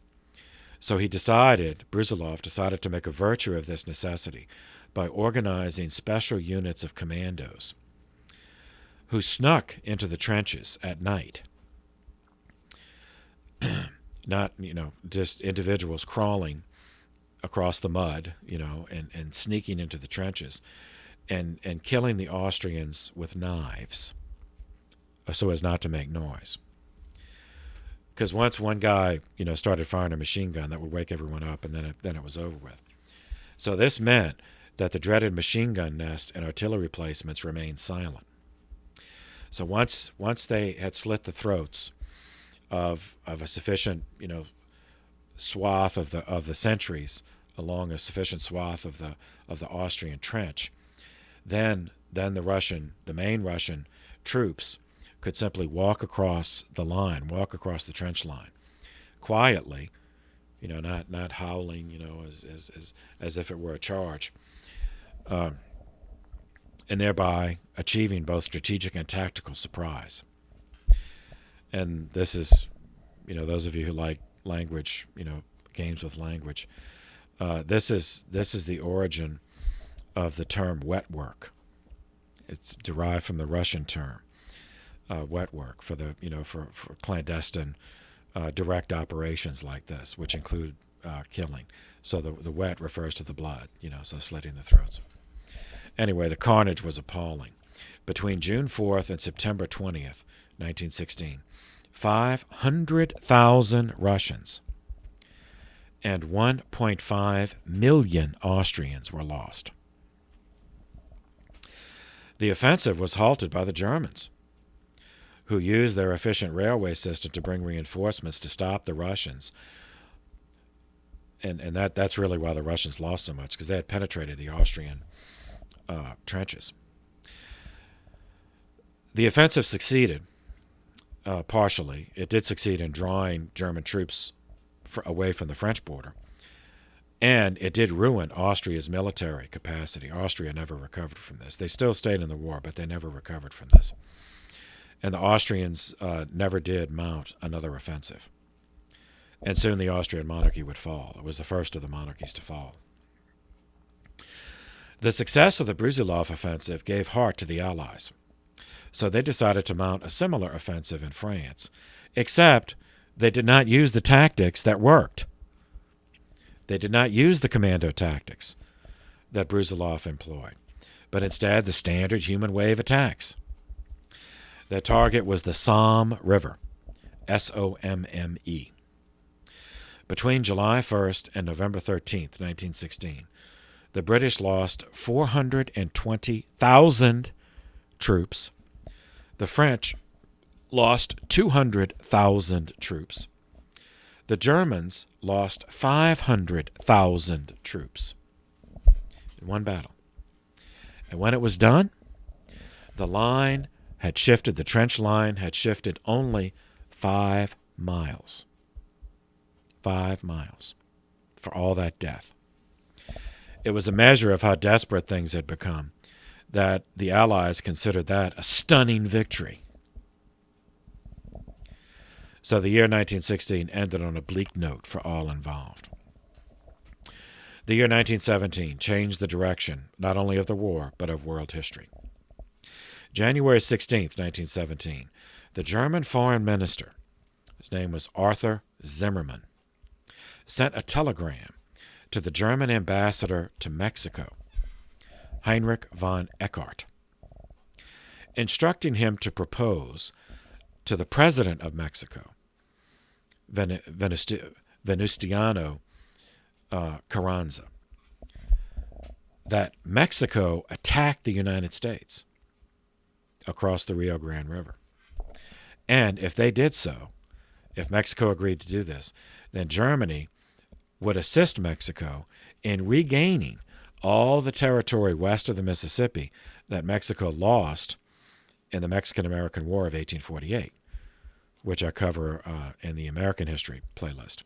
so Brusilov decided to make a virtue of this necessity by organizing special units of commandos who snuck into the trenches at night. Not, just individuals crawling across the mud, and sneaking into the trenches and killing the Austrians with knives so as not to make noise. Because once one guy, started firing a machine gun, that would wake everyone up, and then it was over with. So this meant that the dreaded machine gun nest and artillery placements remained silent. So once they had slit the throats of a sufficient, swath of the sentries along a sufficient swath of the Austrian trench, then the main Russian troops could simply walk across the trench line, quietly, not howling, as if it were a charge, and thereby achieving both strategic and tactical surprise. And this is, those of you who like language, games with language, this is the origin of the term wet work. It's derived from the Russian term. Wet work for for clandestine direct operations like this, which include killing. So the wet refers to the blood, so slitting the throats. Anyway, the carnage was appalling. Between June 4th and September 20th, 1916, 500,000 Russians and 1.5 million Austrians were lost. The offensive was halted by the Germans, who used their efficient railway system to bring reinforcements to stop the Russians. And that's really why the Russians lost so much, because they had penetrated the Austrian trenches. The offensive succeeded partially. It did succeed in drawing German troops away from the French border, and it did ruin Austria's military capacity. Austria never recovered from this. They still stayed in the war, but they never recovered from this. And the Austrians never did mount another offensive. And soon the Austrian monarchy would fall. It was the first of the monarchies to fall. The success of the Brusilov offensive gave heart to the Allies. So they decided to mount a similar offensive in France, except they did not use the tactics that worked. They did not use the commando tactics that Brusilov employed, but instead the standard human wave attacks. Their target was the Somme River, S-O-M-M-E. Between July 1st and November 13th, 1916, the British lost 420,000 troops. The French lost 200,000 troops. The Germans lost 500,000 troops in one battle. And when it was done, the trench line had shifted only 5 miles. 5 miles for all that death. It was a measure of how desperate things had become that the Allies considered that a stunning victory. So the year 1916 ended on a bleak note for all involved. The year 1917 changed the direction not only of the war, but of world history. January 16th, 1917, the German foreign minister, his name was Arthur Zimmermann, sent a telegram to the German ambassador to Mexico, Heinrich von Eckart. instructing him to propose to the president of Mexico, Venustiano Carranza, that Mexico attack the United States across the Rio Grande River. And if they did so, if Mexico agreed to do this, then Germany would assist Mexico in regaining all the territory west of the Mississippi that Mexico lost in the Mexican-American War of 1848, which I cover in the American History playlist.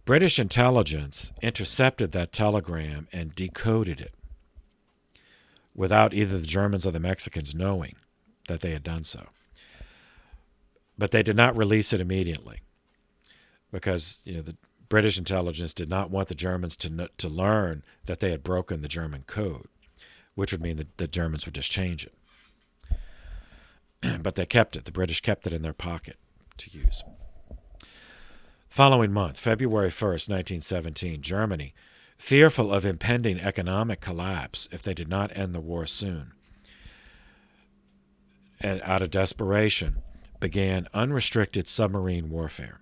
British intelligence intercepted that telegram and decoded it without either the Germans or the Mexicans knowing that they had done so. But they did not release it immediately because the British intelligence did not want the Germans to learn that they had broken the German code, which would mean that the Germans would just change it. But they kept it. The British kept it in their pocket to use. Following month, February 1st, 1917, Germany, fearful of impending economic collapse if they did not end the war soon, and out of desperation, began unrestricted submarine warfare.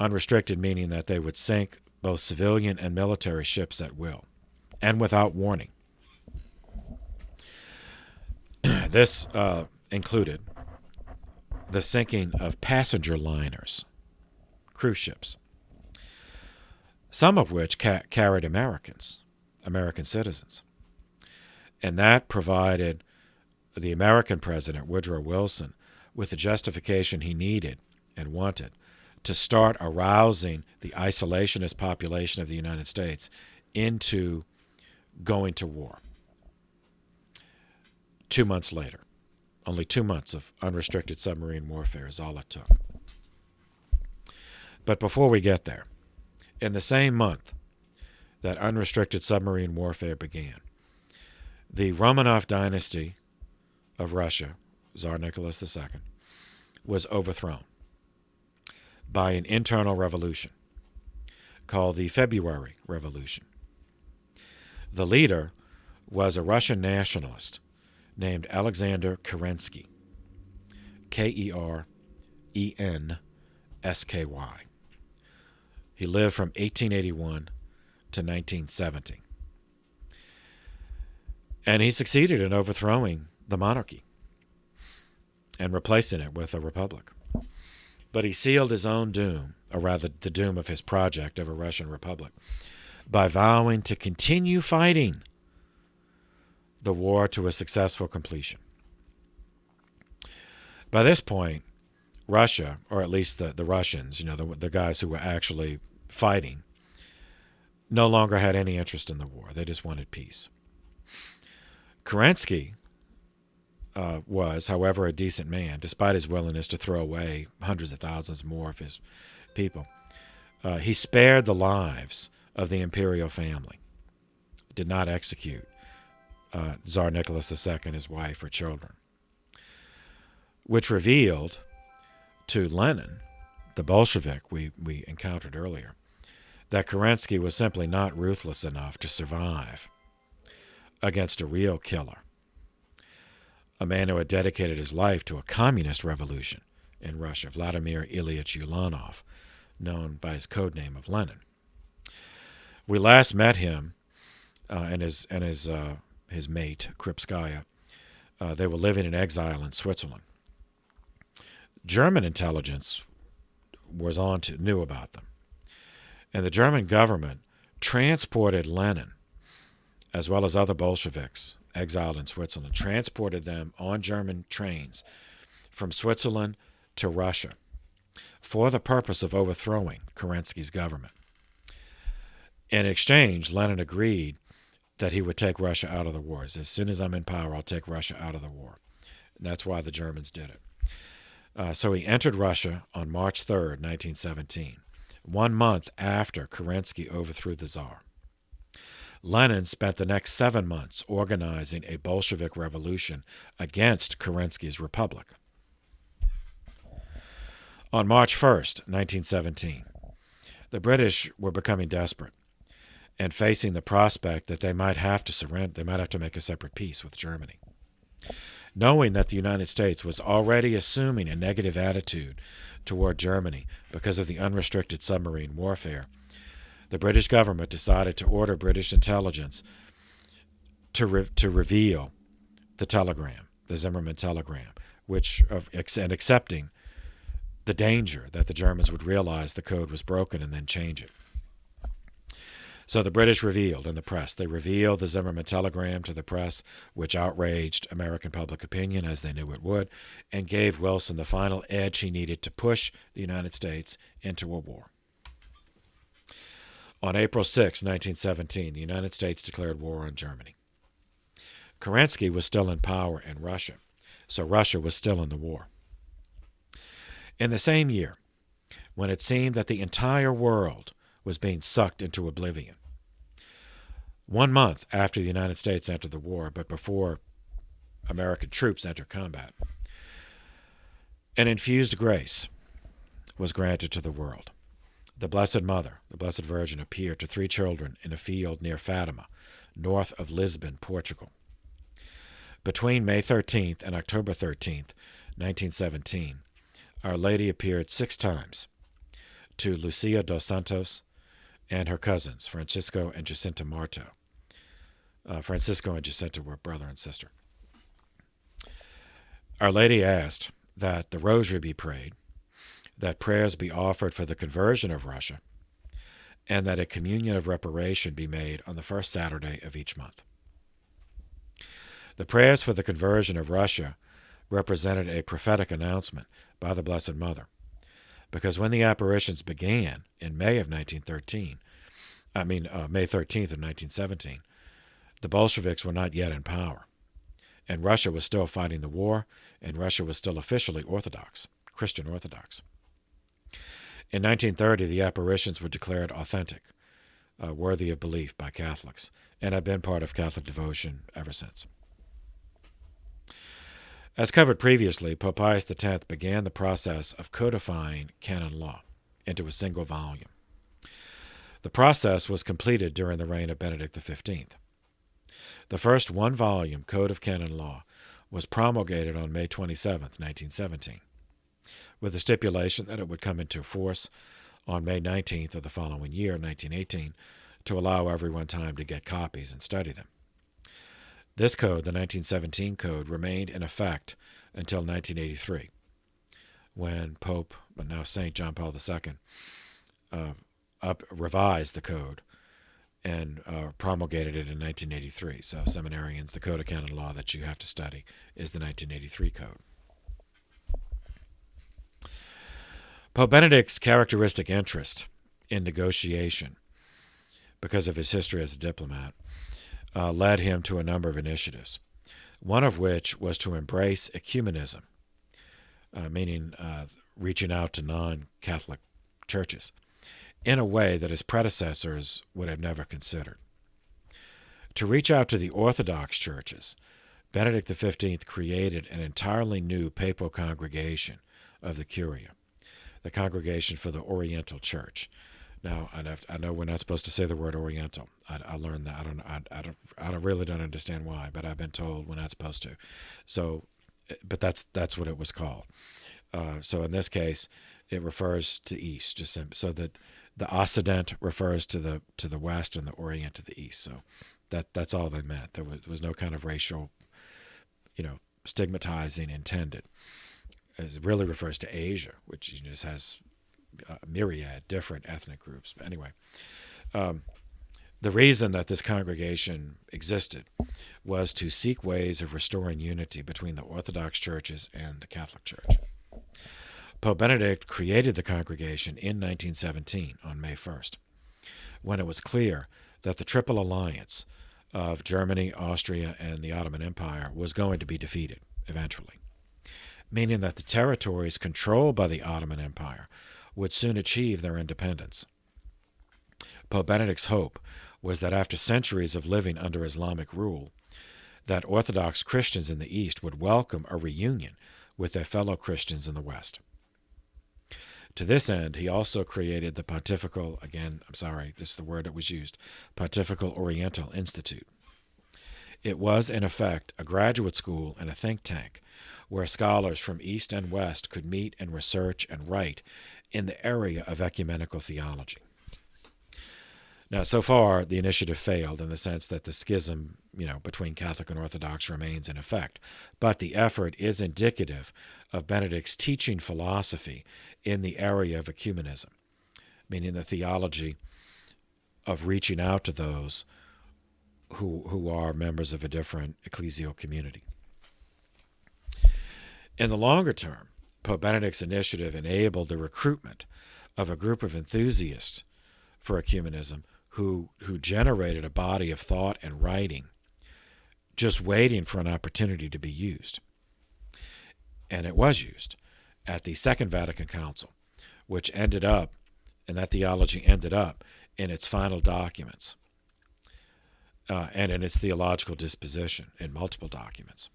Unrestricted meaning that they would sink both civilian and military ships at will, and without warning. This included the sinking of passenger liners, cruise ships, some of which carried American citizens. And that provided the American president, Woodrow Wilson, with the justification he needed and wanted to start arousing the isolationist population of the United States into going to war. 2 months later, only 2 months of unrestricted submarine warfare is all it took. But before we get there, in the same month that unrestricted submarine warfare began, the Romanov dynasty of Russia, Tsar Nicholas II, was overthrown by an internal revolution called the February Revolution. The leader was a Russian nationalist named Alexander Kerensky, Kerensky. He lived from 1881 to 1970. And he succeeded in overthrowing the monarchy and replacing it with a republic. But he sealed his own doom, or rather the doom of his project of a Russian republic, by vowing to continue fighting the war to a successful completion. By this point, Russia, or at least the Russians, the guys who were actually fighting, no longer had any interest in the war. They just wanted peace. Kerensky was, however, a decent man, despite his willingness to throw away hundreds of thousands more of his people. He spared the lives of the imperial family, did not execute Tsar Nicholas II, his wife, or children, which revealed to Lenin, the Bolshevik we encountered earlier, that Kerensky was simply not ruthless enough to survive against a real killer, a man who had dedicated his life to a communist revolution in Russia, Vladimir Ilyich Ulyanov, known by his code name of Lenin. We last met him and his mate, Kripskaya. They were living in exile in Switzerland. German intelligence knew about them. And the German government transported Lenin, as well as other Bolsheviks exiled in Switzerland, transported them on German trains from Switzerland to Russia for the purpose of overthrowing Kerensky's government. In exchange, Lenin agreed that he would take Russia out of the war. As soon as I'm in power, I'll take Russia out of the war. And that's why the Germans did it. So he entered Russia on March 3rd, 1917, 1 month after Kerensky overthrew the Tsar. Lenin spent the next 7 months organizing a Bolshevik revolution against Kerensky's republic. On March 1st, 1917, the British were becoming desperate, and facing the prospect that they might have to surrender, they might have to make a separate peace with Germany. Knowing that the United States was already assuming a negative attitude toward Germany because of the unrestricted submarine warfare, the British government decided to order British intelligence to reveal the telegram, the Zimmermann telegram, and accepting the danger that the Germans would realize the code was broken and then change it. So the British revealed in the press. They revealed the Zimmermann telegram to the press, which outraged American public opinion, as they knew it would, and gave Wilson the final edge he needed to push the United States into a war. On April 6, 1917, the United States declared war on Germany. Kerensky was still in power in Russia, so Russia was still in the war. In the same year, when it seemed that the entire world was being sucked into oblivion, 1 month after the United States entered the war, but before American troops entered combat, an infused grace was granted to the world. The Blessed Mother, the Blessed Virgin, appeared to 3 children in a field near Fatima, north of Lisbon, Portugal. Between May 13th and October 13th, 1917, Our Lady appeared 6 times to Lucia dos Santos and her cousins, Francisco and Jacinta Marto. Francisco and Jacinta were brother and sister. Our Lady asked that the rosary be prayed, that prayers be offered for the conversion of Russia, and that a communion of reparation be made on the first Saturday of each month. The prayers for the conversion of Russia represented a prophetic announcement by the Blessed Mother, because when the apparitions began in May 13th of 1917, the Bolsheviks were not yet in power, and Russia was still fighting the war, and Russia was still officially Orthodox, Christian Orthodox. In 1930, the apparitions were declared authentic, worthy of belief by Catholics, and have been part of Catholic devotion ever since. As covered previously, Pope Pius X began the process of codifying canon law into a single volume. The process was completed during the reign of Benedict XV. The first 1-volume Code of Canon Law was promulgated on May 27, 1917, with the stipulation that it would come into force on May 19th of the following year, 1918, to allow everyone time to get copies and study them. This code, the 1917 code, remained in effect until 1983, when Pope, but now St. John Paul II, revised the code and promulgated it in 1983. So seminarians, the Code of Canon Law that you have to study is the 1983 code. Pope Benedict's characteristic interest in negotiation, because of his history as a diplomat, led him to a number of initiatives, one of which was to embrace ecumenism, meaning reaching out to non-Catholic churches, in a way that his predecessors would have never considered. To reach out to the Orthodox churches, Benedict XV created an entirely new papal congregation of the Curia, the Congregation for the Oriental Church. Now, I know we're not supposed to say the word Oriental. I learned that. I really don't understand why, but I've been told we're not supposed to. So, but that's what it was called. So in this case, it refers to East, just so that the Occident refers to the West and the Orient to the East. So that's all they meant. There was no kind of racial, stigmatizing intended. It really refers to Asia, which just has a myriad different ethnic groups. But anyway, the reason that this congregation existed was to seek ways of restoring unity between the Orthodox churches and the Catholic Church. Pope Benedict created the congregation in 1917 on May 1st, when it was clear that the Triple Alliance of Germany, Austria, and the Ottoman Empire was going to be defeated eventually, meaning that the territories controlled by the Ottoman Empire would soon achieve their independence. Pope Benedict's hope was that after centuries of living under Islamic rule, that Orthodox Christians in the East would welcome a reunion with their fellow Christians in the West. To this end, he also created the Pontifical, again, I'm sorry, this is the word that was used, Pontifical Oriental Institute. It was, in effect, a graduate school and a think tank where scholars from East and West could meet and research and write in the area of ecumenical theology. Now, so far, the initiative failed in the sense that the schism, between Catholic and Orthodox remains in effect. But the effort is indicative of Benedict's teaching philosophy in the area of ecumenism, meaning the theology of reaching out to those who are members of a different ecclesial community. In the longer term, Pope Benedict's initiative enabled the recruitment of a group of enthusiasts for ecumenism who generated a body of thought and writing just waiting for an opportunity to be used. And it was used at the Second Vatican Council, which ended up, and that theology ended up in its final documents and in its theological disposition in multiple documents.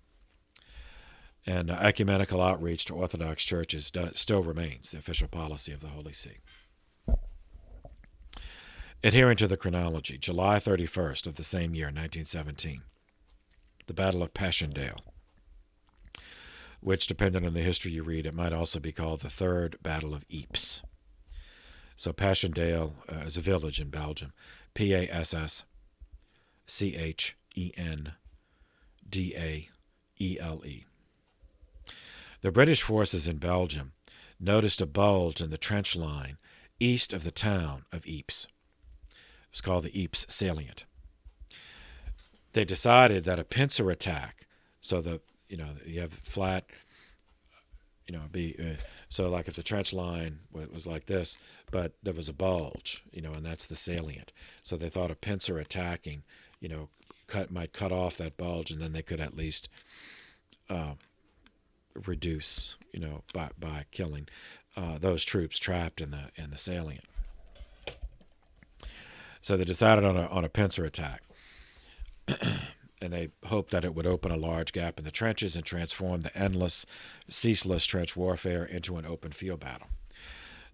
And ecumenical outreach to Orthodox churches still remains the official policy of the Holy See. Adhering to the chronology, July 31st of the same year, 1917, the Battle of Passchendaele, which, depending on the history you read, it might also be called the Third Battle of Ypres. So Passchendaele is a village in Belgium, Passchendaele. The British forces in Belgium noticed a bulge in the trench line east of the town of Ypres. It was called the Ypres salient. They decided that a pincer attack, so you have flat, so like if the trench line was like this, but there was a bulge, and that's the salient. So they thought a pincer attacking, might cut off that bulge, and then they could at least reduce, by killing those troops trapped in the salient. So they decided on a pincer attack, and they hoped that it would open a large gap in the trenches and transform the endless, ceaseless trench warfare into an open field battle.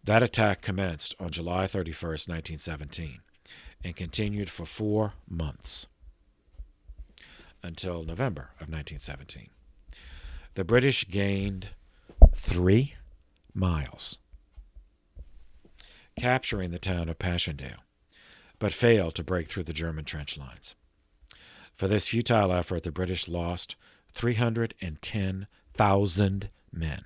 That attack commenced on July 31st, 1917, and continued for 4 months until November of 1917. The British gained 3 miles, capturing the town of Passchendaele, but failed to break through the German trench lines. For this futile effort, the British lost 310,000 men.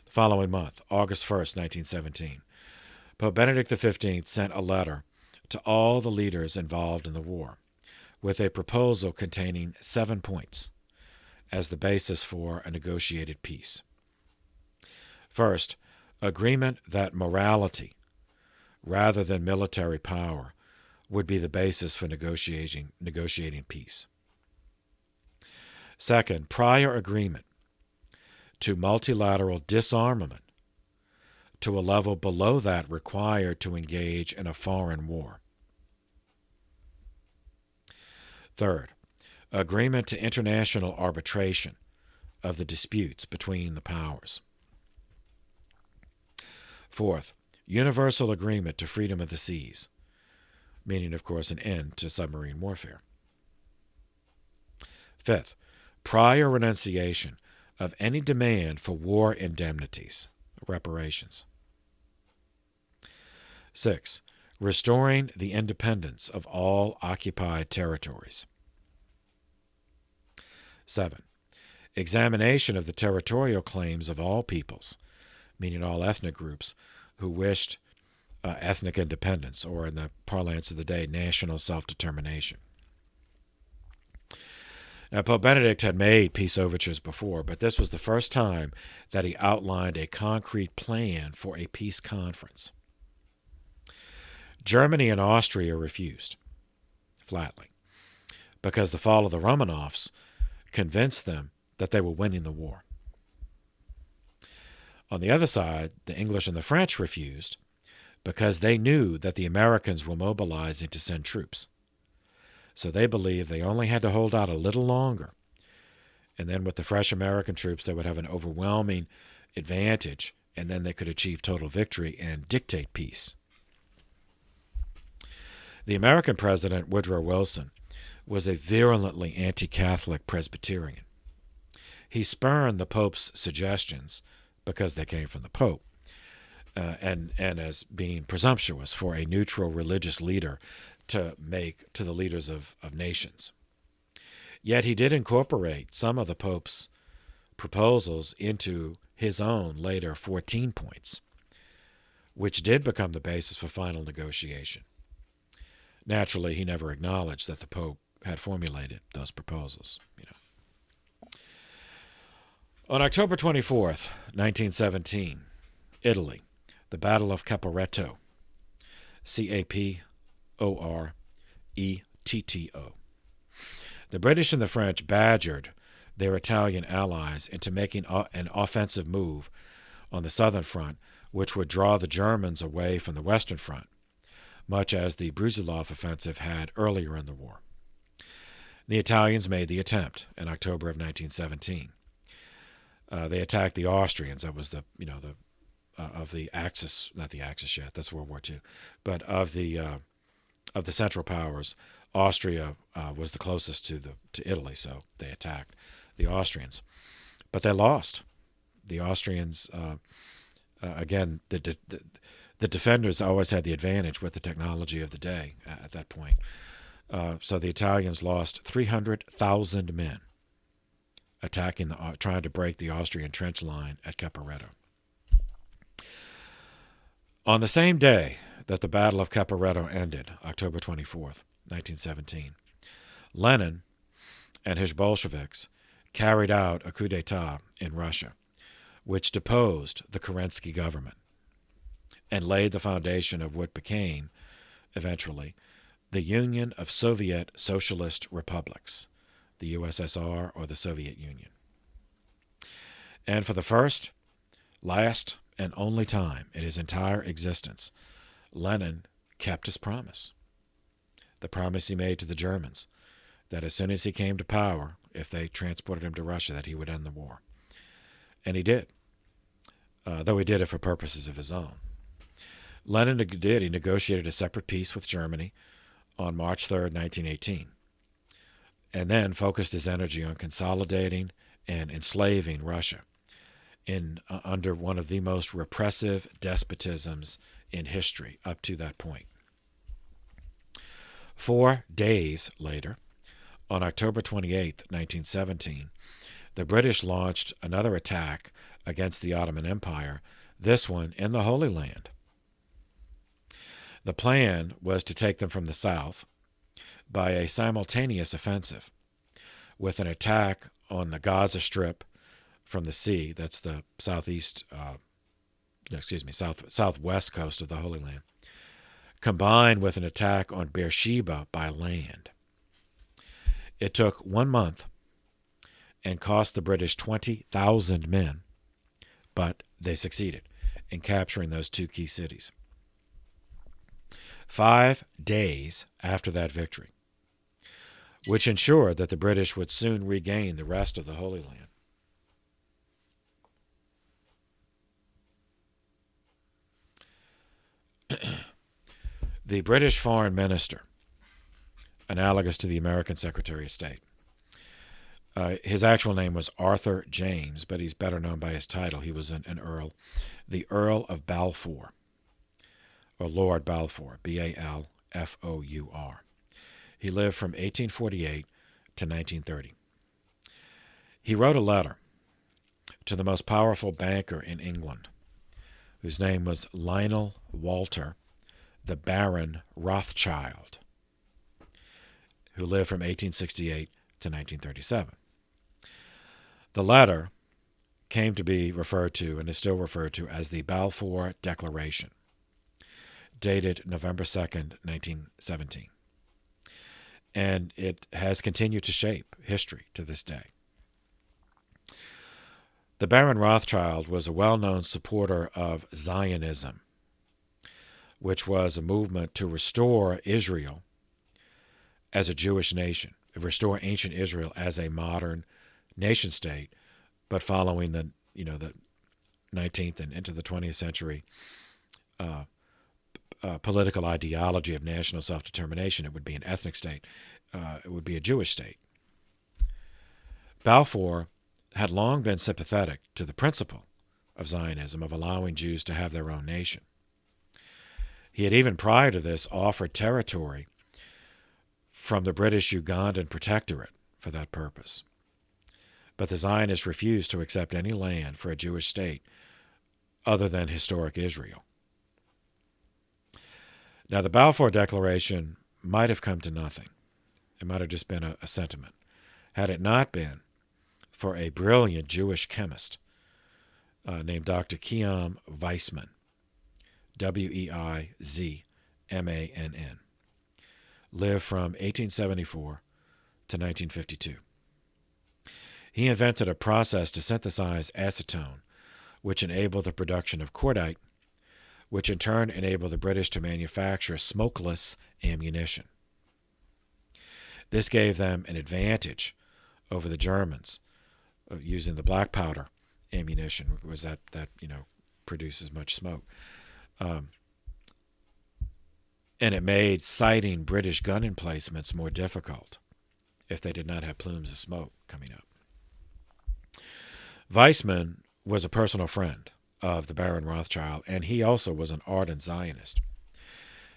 The following month, August 1st, 1917, Pope Benedict XV sent a letter to all the leaders involved in the war with a proposal containing 7 points as the basis for a negotiated peace. First, agreement that morality, rather than military power, would be the basis for negotiating peace. Second, prior agreement to multilateral disarmament to a level below that required to engage in a foreign war. Third, agreement to international arbitration of the disputes between the powers. Fourth, universal agreement to freedom of the seas, meaning, of course, an end to submarine warfare. Fifth, prior renunciation of any demand for war indemnities, reparations. 6. Restoring the independence of all occupied territories. 7. Examination of the territorial claims of all peoples, meaning all ethnic groups who wished ethnic independence, or in the parlance of the day, national self-determination. Now, Pope Benedict had made peace overtures before, but this was the first time that he outlined a concrete plan for a peace conference. Germany and Austria refused, flatly, because the fall of the Romanovs convinced them that they were winning the war. On the other side, the English and the French refused because they knew that the Americans were mobilizing to send troops. So they believed they only had to hold out a little longer, and then with the fresh American troops, they would have an overwhelming advantage, and then they could achieve total victory and dictate peace. The American president, Woodrow Wilson, was a virulently anti-Catholic Presbyterian. He spurned the Pope's suggestions because they came from the Pope, and as being presumptuous for a neutral religious leader to make to the leaders of nations. Yet he did incorporate some of the Pope's proposals into his own later 14 points, which did become the basis for final negotiation. Naturally, he never acknowledged that the Pope had formulated those proposals. On October 24th, 1917, Italy, the Battle of Caporetto, Caporetto. The British and the French badgered their Italian allies into making an offensive move on the southern front, which would draw the Germans away from the western front, much as the Brusilov offensive had earlier in the war. The Italians made the attempt in October of 1917. They attacked the Austrians. That was of the Axis, not the Axis yet. That's World War II, but of the Central Powers. Austria was the closest to Italy, so they attacked the Austrians, but they lost. The Austrians, again, the defenders always had the advantage with the technology of the day at that point. So the Italians lost 300,000 men trying to break the Austrian trench line at Caporetto. On the same day that the Battle of Caporetto ended, October 24th, 1917, Lenin and his Bolsheviks carried out a coup d'etat in Russia, which deposed the Kerensky government and laid the foundation of what became, eventually, the Union of Soviet Socialist Republics, the USSR or the Soviet Union. And for the first, last, and only time in his entire existence, Lenin kept his promise. The promise he made to the Germans, that as soon as he came to power, if they transported him to Russia, that he would end the war. And he did, though he did it for purposes of his own. Lenin did. He negotiated a separate peace with Germany on March 3rd, 1918, and then focused his energy on consolidating and enslaving Russia under one of the most repressive despotisms in history up to that point. 4 days later, on October 28, 1917, the British launched another attack against the Ottoman Empire, this one in the Holy Land. The plan was to take them from the south by a simultaneous offensive, with an attack on the Gaza Strip from the sea, that's the southwest coast of the Holy Land, combined with an attack on Beersheba by land. It took 1 month and cost the British 20,000 men, but they succeeded in capturing those two key cities. 5 days after that victory, which ensured that the British would soon regain the rest of the Holy Land. The British Foreign Minister, analogous to the American Secretary of State, his actual name was Arthur James, but he's better known by his title. He was an Earl, the Earl of Balfour, or Lord Balfour, Balfour. He lived from 1848 to 1930. He wrote a letter to the most powerful banker in England, whose name was Lionel Walter, the Baron Rothschild, who lived from 1868 to 1937. The letter came to be referred to, and is still referred to, as the Balfour Declaration, dated November 2nd, 1917. And it has continued to shape history to this day. The Baron Rothschild was a well-known supporter of Zionism, which was a movement to restore Israel as a Jewish nation, restore ancient Israel as a modern nation state, but following the 19th and into the 20th century political ideology of national self-determination, it would be an ethnic state. It would be a Jewish state. Balfour had long been sympathetic to the principle of Zionism, of allowing Jews to have their own nation. He had even prior to this offered territory from the British Ugandan protectorate for that purpose. But the Zionists refused to accept any land for a Jewish state other than historic Israel. Now, the Balfour Declaration might have come to nothing. It might have just been a sentiment, had it not been for a brilliant Jewish chemist named Dr. Chaim Weizmann, Weizmann, lived from 1874 to 1952. He invented a process to synthesize acetone, which enabled the production of cordite, which in turn enabled the British to manufacture smokeless ammunition. This gave them an advantage over the Germans using the black powder ammunition, was that produces much smoke. And it made sighting British gun emplacements more difficult if they did not have plumes of smoke coming up. Weizmann was a personal friend of the Baron Rothschild, and he also was an ardent Zionist.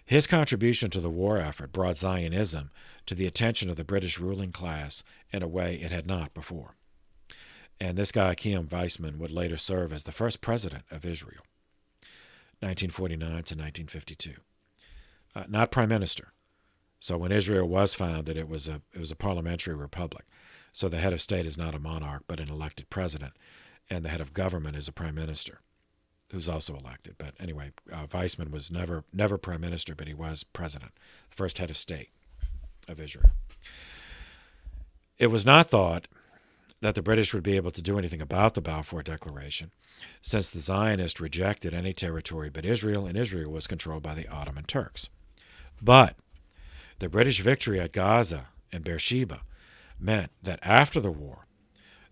His contribution to the war effort brought Zionism to the attention of the British ruling class in a way it had not before. And this guy, Chaim Weizmann, would later serve as the first president of Israel, 1949 to 1952. Not prime minister. So when Israel was founded, it was a parliamentary republic. So the head of state is not a monarch, but an elected president, and the head of government is a prime minister, who's also elected. But anyway, Weizmann was never prime minister, but he was president, first head of state of Israel. It was not thought that the British would be able to do anything about the Balfour Declaration, since the Zionists rejected any territory but Israel, and Israel was controlled by the Ottoman Turks. But the British victory at Gaza and Beersheba meant that after the war,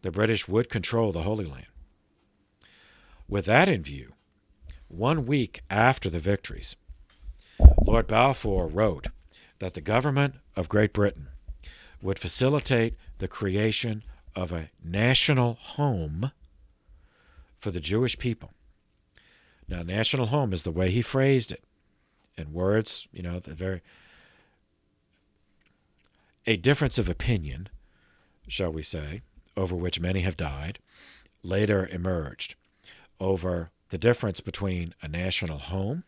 the British would control the Holy Land. With that in view, 1 week after the victories, Lord Balfour wrote that the government of Great Britain would facilitate the creation of a national home for the Jewish people. Now, national home is the way he phrased it. In words, a difference of opinion, shall we say, over which many have died, later emerged over the difference between a national home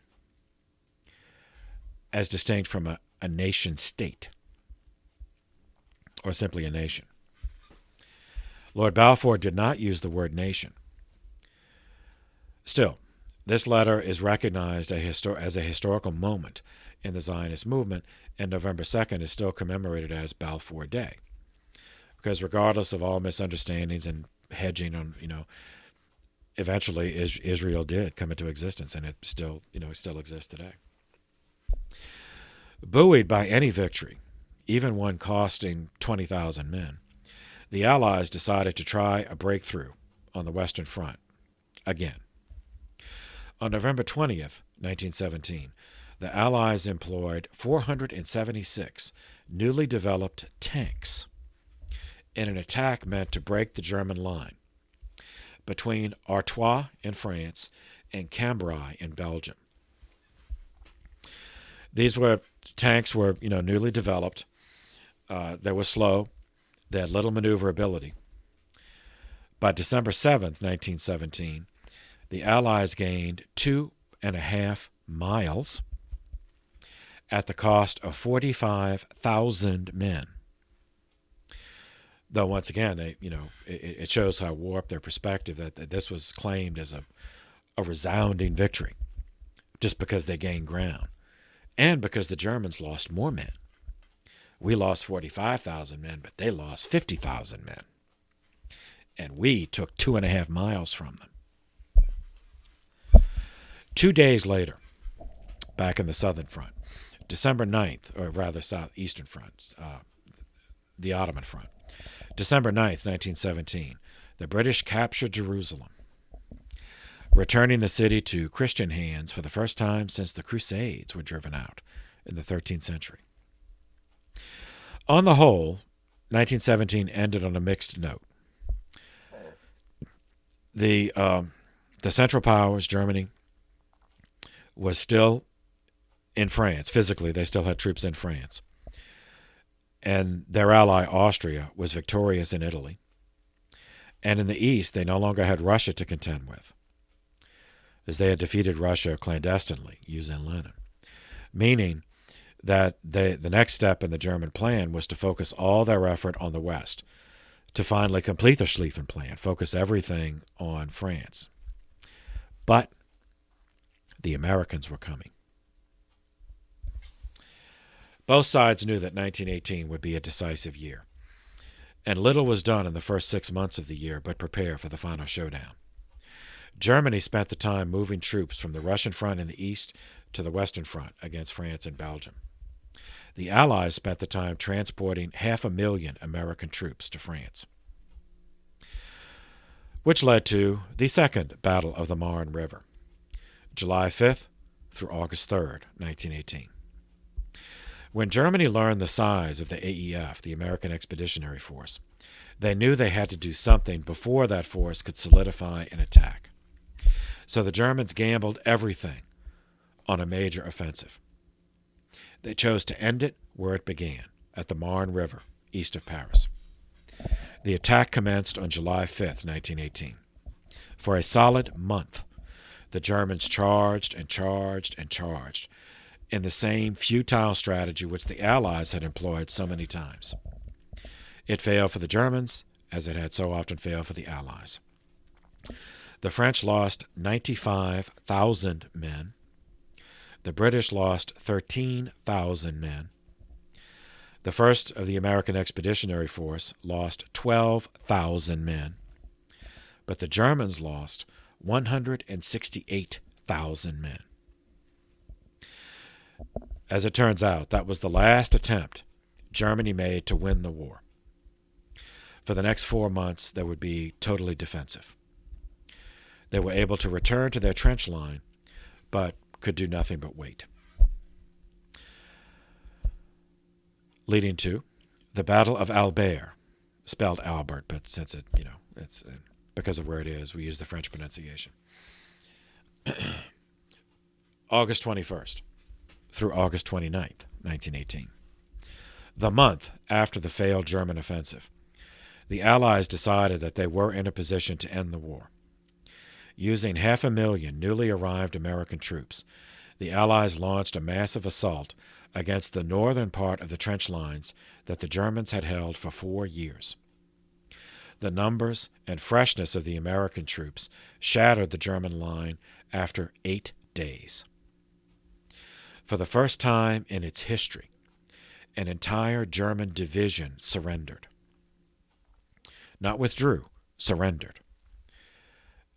as distinct from a nation state, or simply a nation. Lord Balfour did not use the word nation. Still, this letter is recognized as a historical moment in the Zionist movement, and November 2nd is still commemorated as Balfour Day. Because regardless of all misunderstandings and hedging on, eventually Israel did come into existence, and it still exists today. Buoyed by any victory, even one costing 20,000 men, the Allies decided to try a breakthrough on the Western Front again. On November 20th, 1917, the Allies employed 476 newly developed tanks in an attack meant to break the German line between Artois in France and Cambrai in Belgium. These tanks were newly developed. They were slow. They had little maneuverability. By December 7th, 1917, the Allies gained 2.5 miles at the cost of 45,000 men. Though once again, it shows how warped their perspective that this was claimed as a resounding victory, just because they gained ground, and because the Germans lost more men. We lost 45,000 men, but they lost 50,000 men, and we took 2.5 miles from them. 2 days later, back in the Southern Front, December 9th, or rather Southeastern Front, the Ottoman Front, December 9th, 1917, the British captured Jerusalem. returning the city to Christian hands for the first time since the Crusades were driven out in the 13th century. On the whole, 1917 ended on a mixed note. The Central Powers, Germany, was still in France. Physically, they still had troops in France. And their ally, Austria, was victorious in Italy. And in the East, they no longer had Russia to contend with, as they had defeated Russia clandestinely, using Lenin. Meaning that the next step in the German plan was to focus all their effort on the West, to finally complete the Schlieffen Plan, focus everything on France. But the Americans were coming. Both sides knew that 1918 would be a decisive year, and little was done in the first 6 months of the year but prepare for the final showdown. Germany spent the time moving troops from the Russian front in the east to the Western Front against France and Belgium. The Allies spent the time transporting 500,000 American troops to France, which led to the Second Battle of the Marne River, July 5th through August 3rd, 1918. When Germany learned the size of the AEF, the American Expeditionary Force, they knew they had to do something before that force could solidify an attack. So the Germans gambled everything on a major offensive. They chose to end it where it began, at the Marne River, east of Paris. The attack commenced on July 5th, 1918. For a solid month, the Germans charged and charged and charged in the same futile strategy which the Allies had employed so many times. It failed for the Germans, as it had so often failed for the Allies. The French lost 95,000 men. The British lost 13,000 men. The first of the American Expeditionary Force lost 12,000 men. But the Germans lost 168,000 men. As it turns out, that was the last attempt Germany made to win the war. For the next 4 months, they would be totally defensive. They were able to return to their trench line, but could do nothing but wait. Leading to the Battle of Albert, spelled Albert, but since it's because of where it is, we use the French pronunciation. August 21st. Through August 29th, 1918. The month after the failed German offensive, the Allies decided that they were in a position to end the war. Using 500,000 newly arrived American troops, the Allies launched a massive assault against the northern part of the trench lines that the Germans had held for 4 years. The numbers and freshness of the American troops shattered the German line after 8 days. For the first time in its history, an entire German division surrendered. Not withdrew, surrendered.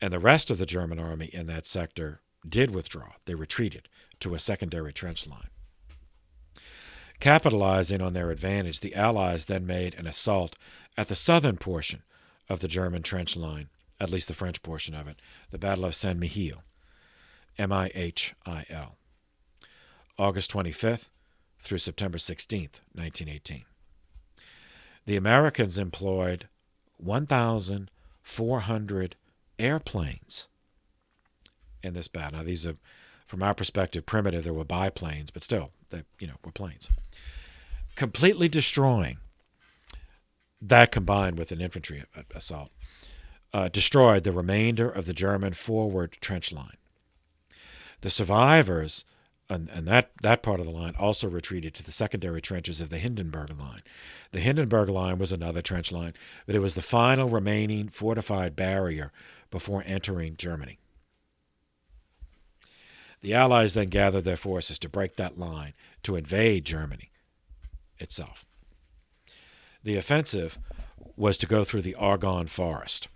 And the rest of the German army in that sector did withdraw. They retreated to a secondary trench line. Capitalizing on their advantage, the Allies then made an assault at the southern portion of the German trench line, at least the French portion of it, the Battle of Saint-Mihiel, Mihil. August 25th through September 16th, 1918. The Americans employed 1,400 airplanes in this battle. Now, these are, from our perspective, primitive. There were biplanes, but still, they were planes. Completely destroying, that combined with an infantry assault, destroyed the remainder of the German forward trench line. The survivors and that part of the line also retreated to the secondary trenches of the Hindenburg Line. The Hindenburg Line was another trench line, but it was the final remaining fortified barrier before entering Germany. The Allies then gathered their forces to break that line, to invade Germany itself. The offensive was to go through the Argonne Forest.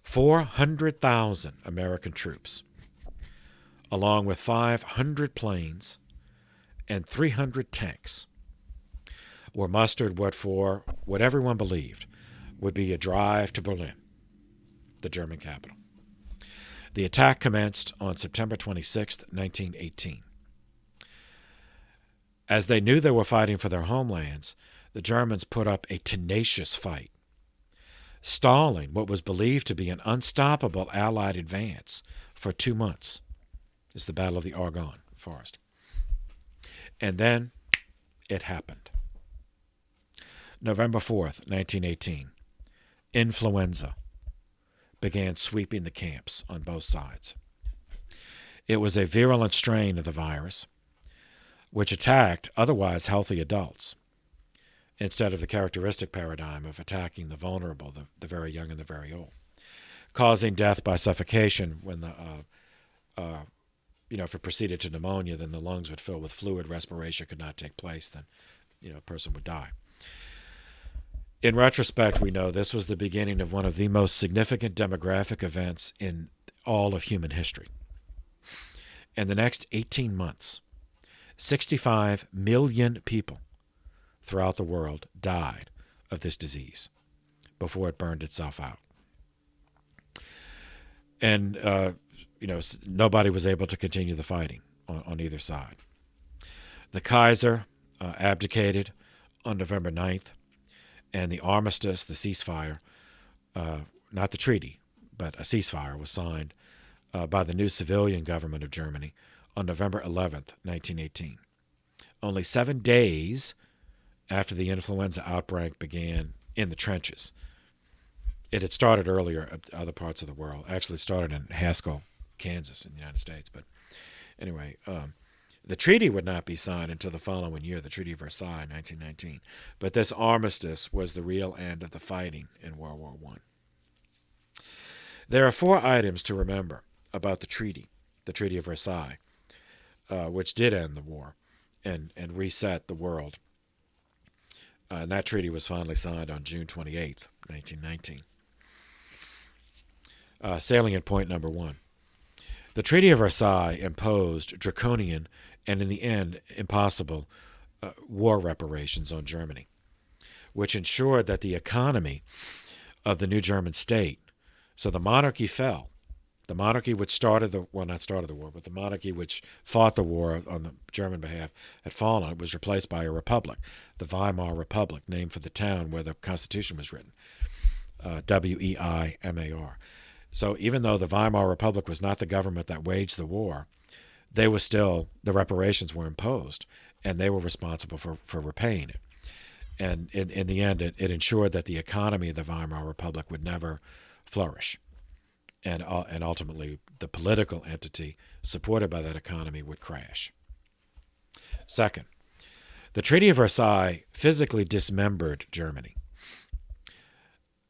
400,000 American troops, along with 500 planes and 300 tanks, were mustered for what everyone believed would be a drive to Berlin, the German capital. The attack commenced on September 26, 1918. As they knew they were fighting for their homelands, the Germans put up a tenacious fight, stalling what was believed to be an unstoppable Allied advance for 2 months. It's the Battle of the Argonne Forest. And then it happened. November 4th, 1918, influenza began sweeping the camps on both sides. It was a virulent strain of the virus, which attacked otherwise healthy adults, instead of the characteristic paradigm of attacking the vulnerable, the very young and the very old, causing death by suffocation when if it proceeded to pneumonia, then the lungs would fill with fluid, respiration could not take place, then a person would die. In retrospect, we know this was the beginning of one of the most significant demographic events in all of human history. In the next 18 months, 65 million people throughout the world died of this disease before it burned itself out. And, nobody was able to continue the fighting on either side. The Kaiser abdicated on November 9th, and the armistice, the ceasefire, not the treaty, but a ceasefire was signed by the new civilian government of Germany on November 11th, 1918. Only 7 days after the influenza outbreak began in the trenches. It had started earlier in other parts of the world. Actually started in Haskell, Kansas in the United States. But anyway, the treaty would not be signed until the following year, the Treaty of Versailles, 1919. But this armistice was the real end of the fighting in World War I. There are 4 items to remember about the Treaty of Versailles, which did end the war and reset the world. And that treaty was finally signed on June 28th, 1919. Salient point number 1. The Treaty of Versailles imposed draconian and, in the end, impossible war reparations on Germany, which ensured that the economy of the new German state, so the monarchy fell. The monarchy which the monarchy which fought the war on the German behalf had fallen. It was replaced by a republic, the Weimar Republic, named for the town where the Constitution was written, Weimar. So even though the Weimar Republic was not the government that waged the war, the reparations were imposed, and they were responsible for repaying it. And in the end, it ensured that the economy of the Weimar Republic would never flourish. And ultimately, the political entity supported by that economy would crash. Second, the Treaty of Versailles physically dismembered Germany,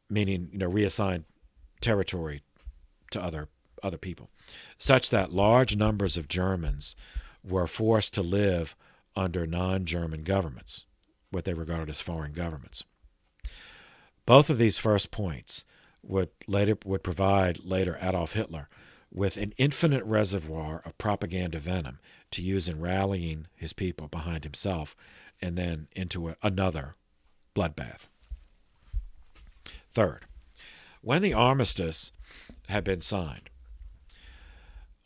meaning reassigned territory to other people, such that large numbers of Germans were forced to live under non-German governments, what they regarded as foreign governments. Both of these first points would provide later Adolf Hitler with an infinite reservoir of propaganda venom to use in rallying his people behind himself and then into another bloodbath. Third, when the armistice had been signed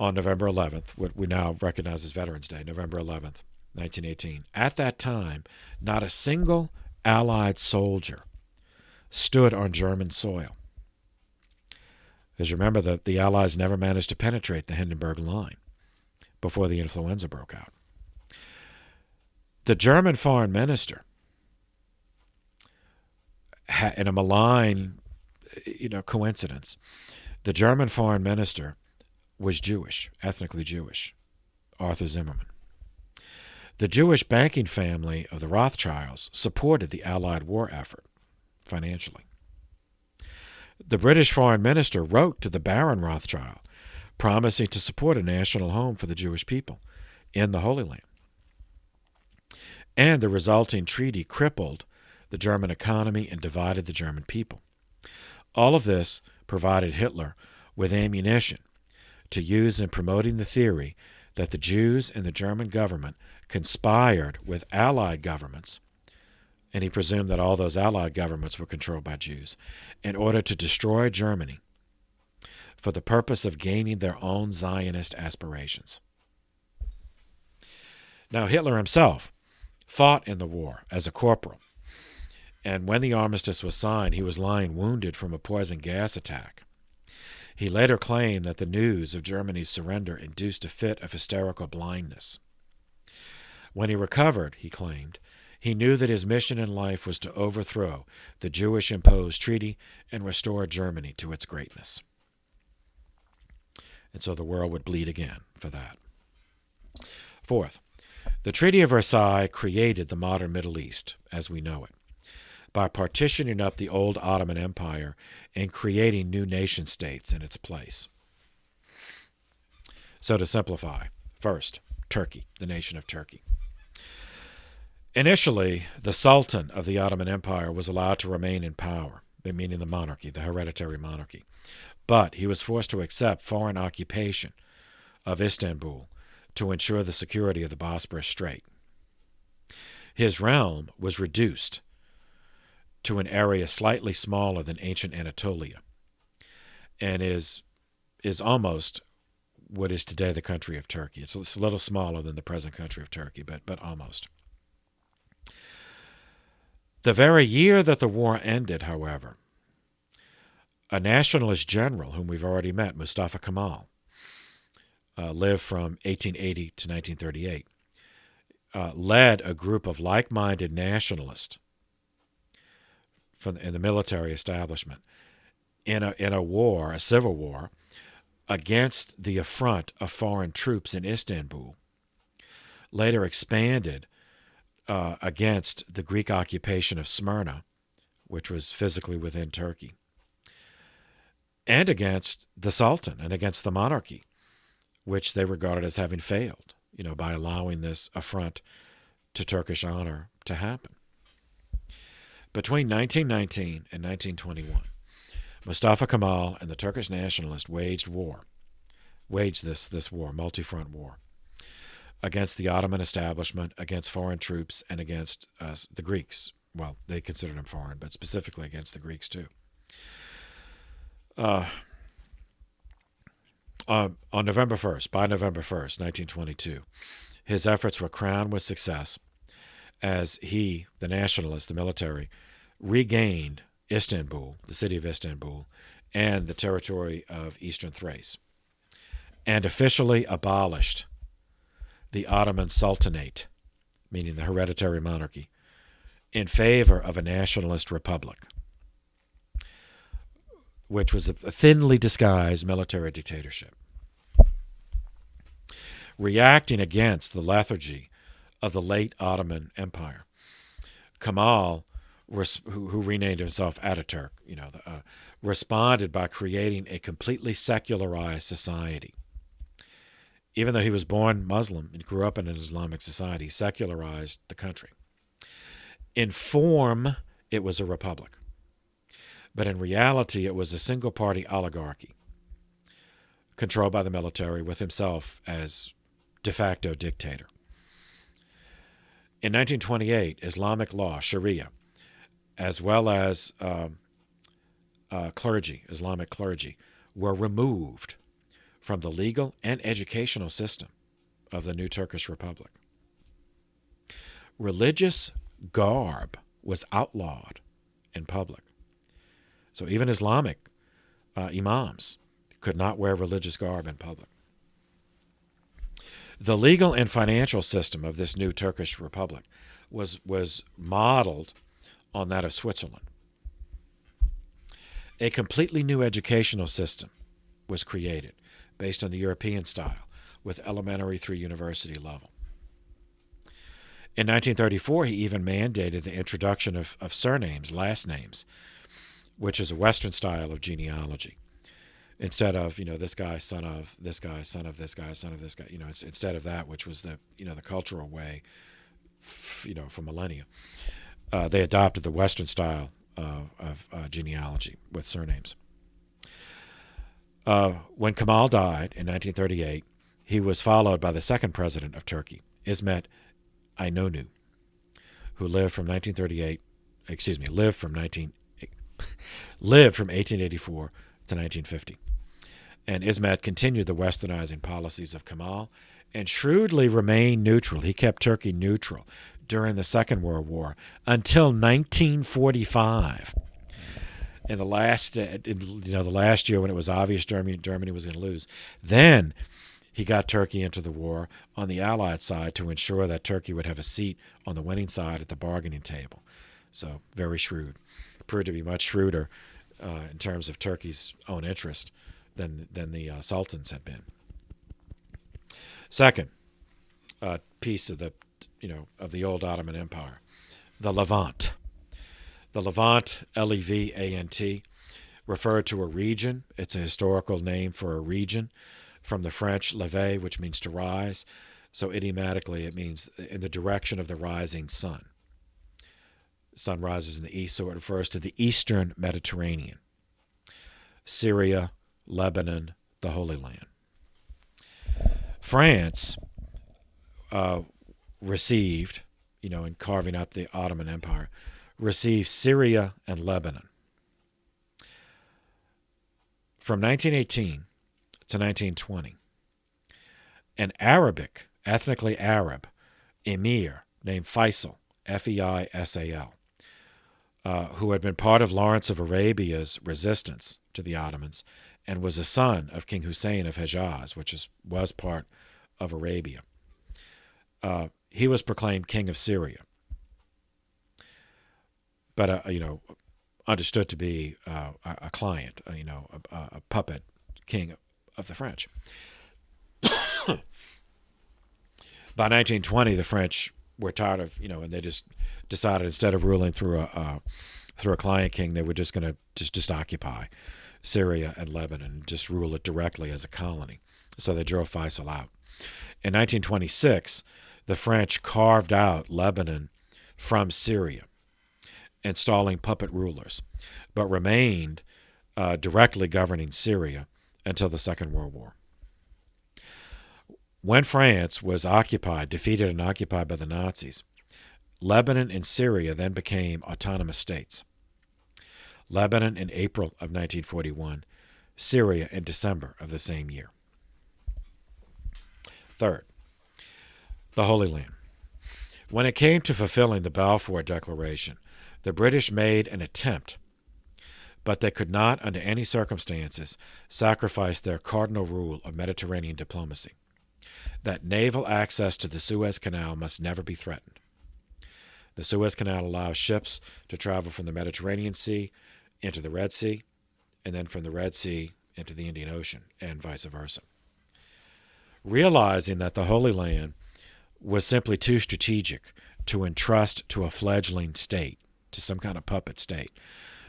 on November 11th, what we now recognize as Veterans Day, November 11th, 1918, at that time, not a single Allied soldier stood on German soil. As you remember, the Allies never managed to penetrate the Hindenburg Line before the influenza broke out. The German foreign minister, in a malign coincidence, the German foreign minister was Jewish, ethnically Jewish, Arthur Zimmermann. The Jewish banking family of the Rothschilds supported the Allied war effort financially. The British foreign minister wrote to the Baron Rothschild, promising to support a national home for the Jewish people in the Holy Land. And the resulting treaty crippled the German economy and divided the German people. All of this provided Hitler with ammunition to use in promoting the theory that the Jews and the German government conspired with Allied governments, and he presumed that all those Allied governments were controlled by Jews, in order to destroy Germany for the purpose of gaining their own Zionist aspirations. Now, Hitler himself fought in the war as a corporal, and when the armistice was signed, he was lying wounded from a poison gas attack. He later claimed that the news of Germany's surrender induced a fit of hysterical blindness. When he recovered, he claimed, he knew that his mission in life was to overthrow the Jewish-imposed treaty and restore Germany to its greatness. And so the world would bleed again for that. Fourth, the Treaty of Versailles created the modern Middle East as we know it, by partitioning up the old Ottoman Empire and creating new nation-states in its place. So to simplify, first, Turkey, the nation of Turkey. Initially, the Sultan of the Ottoman Empire was allowed to remain in power, meaning the monarchy, the hereditary monarchy. But he was forced to accept foreign occupation of Istanbul to ensure the security of the Bosporus Strait. His realm was reduced to an area slightly smaller than ancient Anatolia and is almost what is today the country of Turkey. It's a little smaller than the present country of Turkey, but almost. The very year that the war ended, however, a nationalist general whom we've already met, Mustafa Kemal, lived from 1880 to 1938, led a group of like-minded nationalists in the military establishment in a war, a civil war, against the affront of foreign troops in Istanbul, later expanded against the Greek occupation of Smyrna, which was physically within Turkey, and against the Sultan and against the monarchy, which they regarded as having failed, by allowing this affront to Turkish honor to happen. Between 1919 and 1921, Mustafa Kemal and the Turkish nationalists waged this war, multi-front war, against the Ottoman establishment, against foreign troops, and against the Greeks. Well, they considered them foreign, but specifically against the Greeks too. On November 1st, by November 1st, 1922, his efforts were crowned with success as he, the nationalist, the military, regained Istanbul, the city of Istanbul, and the territory of Eastern Thrace, and officially abolished the Ottoman Sultanate, meaning the hereditary monarchy, in favor of a nationalist republic, which was a thinly disguised military dictatorship. Reacting against the lethargy of the late Ottoman Empire, Kemal, who renamed himself Ataturk, responded by creating a completely secularized society. Even though he was born Muslim and grew up in an Islamic society, he secularized the country. In form, it was a republic, but in reality, it was a single-party oligarchy controlled by the military, with himself as de facto dictator. In 1928, Islamic law, Sharia, as well as Islamic clergy, were removed from the legal and educational system of the new Turkish Republic. Religious garb was outlawed in public. So even Islamic imams could not wear religious garb in public. The legal and financial system of this new Turkish Republic was modeled on that of Switzerland. A completely new educational system was created based on the European style, with elementary through university level. In 1934, he even mandated the introduction of surnames, last names, which is a Western style of genealogy. Instead of, this guy, son of this guy, son of this guy, son of this guy, instead of that, which was the cultural way, for millennia, they adopted the Western style of genealogy with surnames. When Kemal died in 1938, he was followed by the second president of Turkey, İsmet İnönü, who lived from 1884 to 1950, And Ismet continued the westernizing policies of Kemal and shrewdly remained neutral. He kept Turkey neutral during the Second World War until 1945. In the last, the last year when it was obvious Germany was going to lose, then he got Turkey into the war on the Allied side to ensure that Turkey would have a seat on the winning side at the bargaining table. So very shrewd. Proved to be much shrewder in terms of Turkey's own interest than the sultans had been. Second piece of the old Ottoman Empire, the Levant. The Levant, Levant, referred to a region. It's a historical name for a region from the French lever, which means to rise. So idiomatically, it means in the direction of the rising sun. Sun rises in the east, so it refers to the eastern Mediterranean. Syria, Lebanon, the Holy Land. France received, in carving up the Ottoman Empire, received Syria and Lebanon. From 1918 to 1920, an Arabic, ethnically Arab, emir named Faisal, Feisal, who had been part of Lawrence of Arabia's resistance to the Ottomans and was a son of King Hussein of Hejaz, which was part of Arabia. He was proclaimed king of Syria, but understood to be a client, a puppet king of the French. By 1920, the French were tired of, and they just decided instead of ruling through a client king, they were just going to just occupy Syria and Lebanon and just rule it directly as a colony. So they drove Faisal out. In 1926, the French carved out Lebanon from Syria, installing puppet rulers, but remained directly governing Syria until the Second World War. When France was defeated and occupied by the Nazis, Lebanon and Syria then became autonomous states. Lebanon in April of 1941, Syria in December of the same year. Third, the Holy Land. When it came to fulfilling the Balfour Declaration, the British made an attempt, but they could not, under any circumstances, sacrifice their cardinal rule of Mediterranean diplomacy, that naval access to the Suez Canal must never be threatened. The Suez Canal allows ships to travel from the Mediterranean Sea into the Red Sea, and then from the Red Sea into the Indian Ocean, and vice versa. Realizing that the Holy Land was simply too strategic to entrust to a fledgling state, to some kind of puppet state,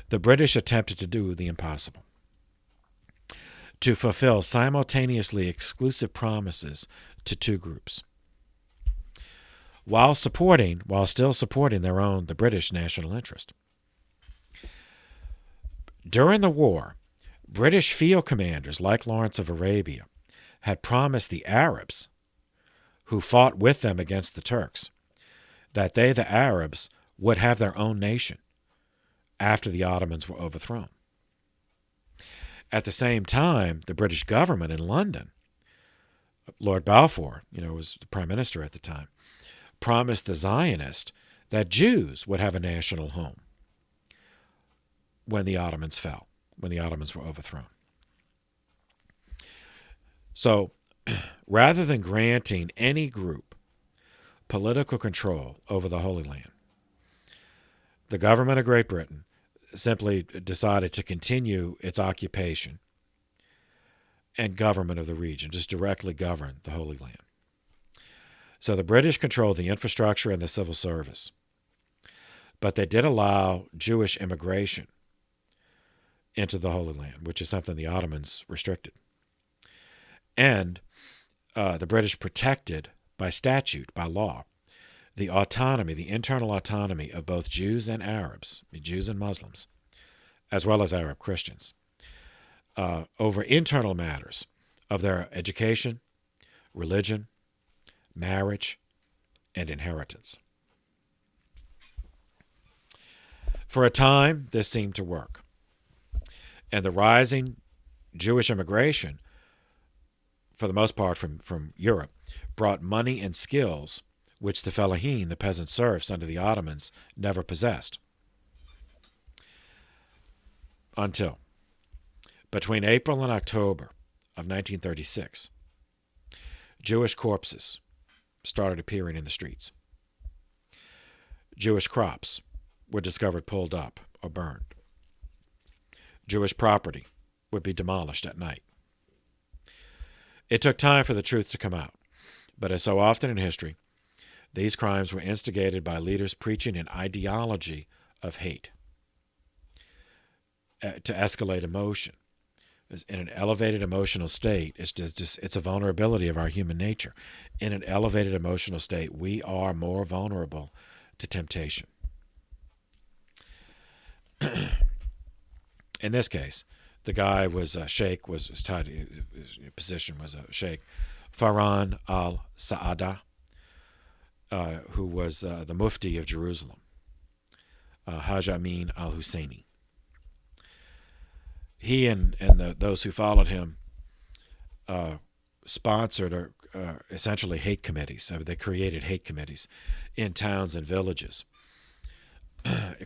the British attempted to do the impossible: to fulfill simultaneously exclusive promises to two groups, while still supporting the British national interest. During the war, British field commanders like Lawrence of Arabia had promised the Arabs, who fought with them against the Turks, that they, the Arabs, would have their own nation after the Ottomans were overthrown. At the same time, the British government in London, Lord Balfour, was the prime minister at the time, promised the Zionists that Jews would have a national home when the Ottomans fell, when the Ottomans were overthrown. So, rather than granting any group political control over the Holy Land, the government of Great Britain simply decided to continue its occupation and government of the region, just directly govern the Holy Land. So the British controlled the infrastructure and the civil service, but they did allow Jewish immigration into the Holy Land, which is something the Ottomans restricted. And the British protected by statute, by law, the autonomy, the internal autonomy of both Jews and Arabs, Jews and Muslims, as well as Arab Christians, over internal matters of their education, religion, marriage, and inheritance. For a time, this seemed to work, and the rising Jewish immigration for the most part from Europe, brought money and skills which the fellahin, the peasant serfs under the Ottomans, never possessed. Until between April and October of 1936, Jewish corpses started appearing in the streets. Jewish crops were discovered pulled up or burned. Jewish property would be demolished at night. It took time for the truth to come out, but as so often in history, these crimes were instigated by leaders preaching an ideology of hate to escalate emotion. In an elevated emotional state, it's a vulnerability of our human nature. In an elevated emotional state, we are more vulnerable to temptation. In this case, the guy was a sheikh, was tied, his position was a sheikh, Farhan al-Sa'ada, who was the mufti of Jerusalem, Haj Amin al-Husseini. He and those who followed him sponsored or essentially hate committees. So they created hate committees in towns and villages,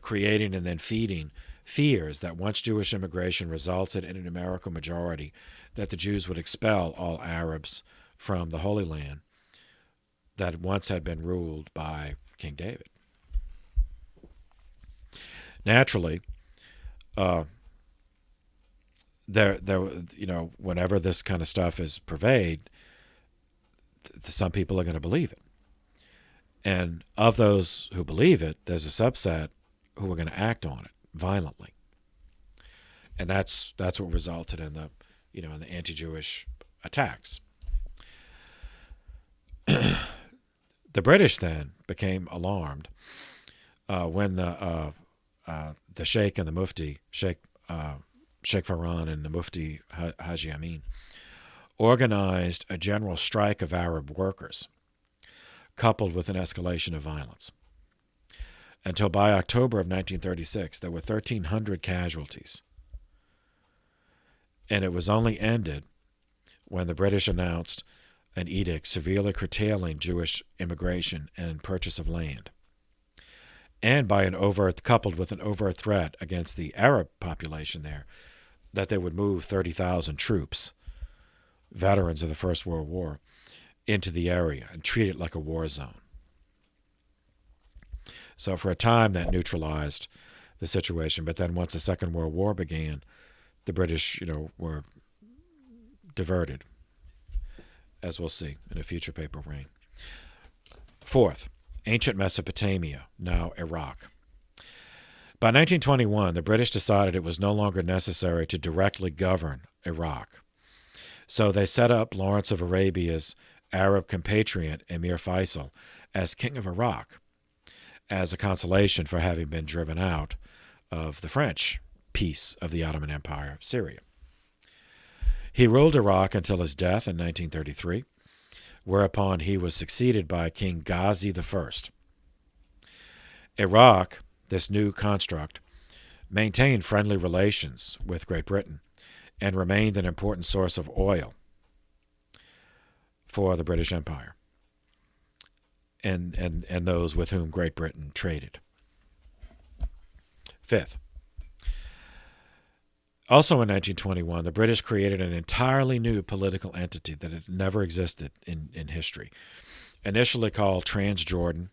creating and then feeding fears that once Jewish immigration resulted in a numerical majority, that the Jews would expel all Arabs from the Holy Land that once had been ruled by King David. Naturally, whenever this kind of stuff is purveyed, some people are going to believe it. And of those who believe it, there's a subset who are going to act on it violently. And that's what resulted in the anti-Jewish attacks. The British then became alarmed when the Sheikh and the Mufti, Sheikh Farhan and the Mufti Haji Amin, organized a general strike of Arab workers, coupled with an escalation of violence. Until by October of 1936, there were 1,300 casualties. And it was only ended when the British announced an edict severely curtailing Jewish immigration and purchase of land, and by coupled with an overt threat against the Arab population there, that they would move 30,000 troops, veterans of the First World War, into the area and treat it like a war zone. So for a time that neutralized the situation, but then once the Second World War began, the British, were diverted, as we'll see in a future paper reign. Fourth, ancient Mesopotamia, now Iraq. By 1921, the British decided it was no longer necessary to directly govern Iraq. So they set up Lawrence of Arabia's Arab compatriot, Emir Faisal, as king of Iraq, as a consolation for having been driven out of the French piece of the Ottoman Empire, Syria. He ruled Iraq until his death in 1933, whereupon he was succeeded by King Ghazi I. Iraq, this new construct, maintained friendly relations with Great Britain and remained an important source of oil for the British Empire and those with whom Great Britain traded. Fifth, also in 1921, the British created an entirely new political entity that had never existed in history, initially called Transjordan,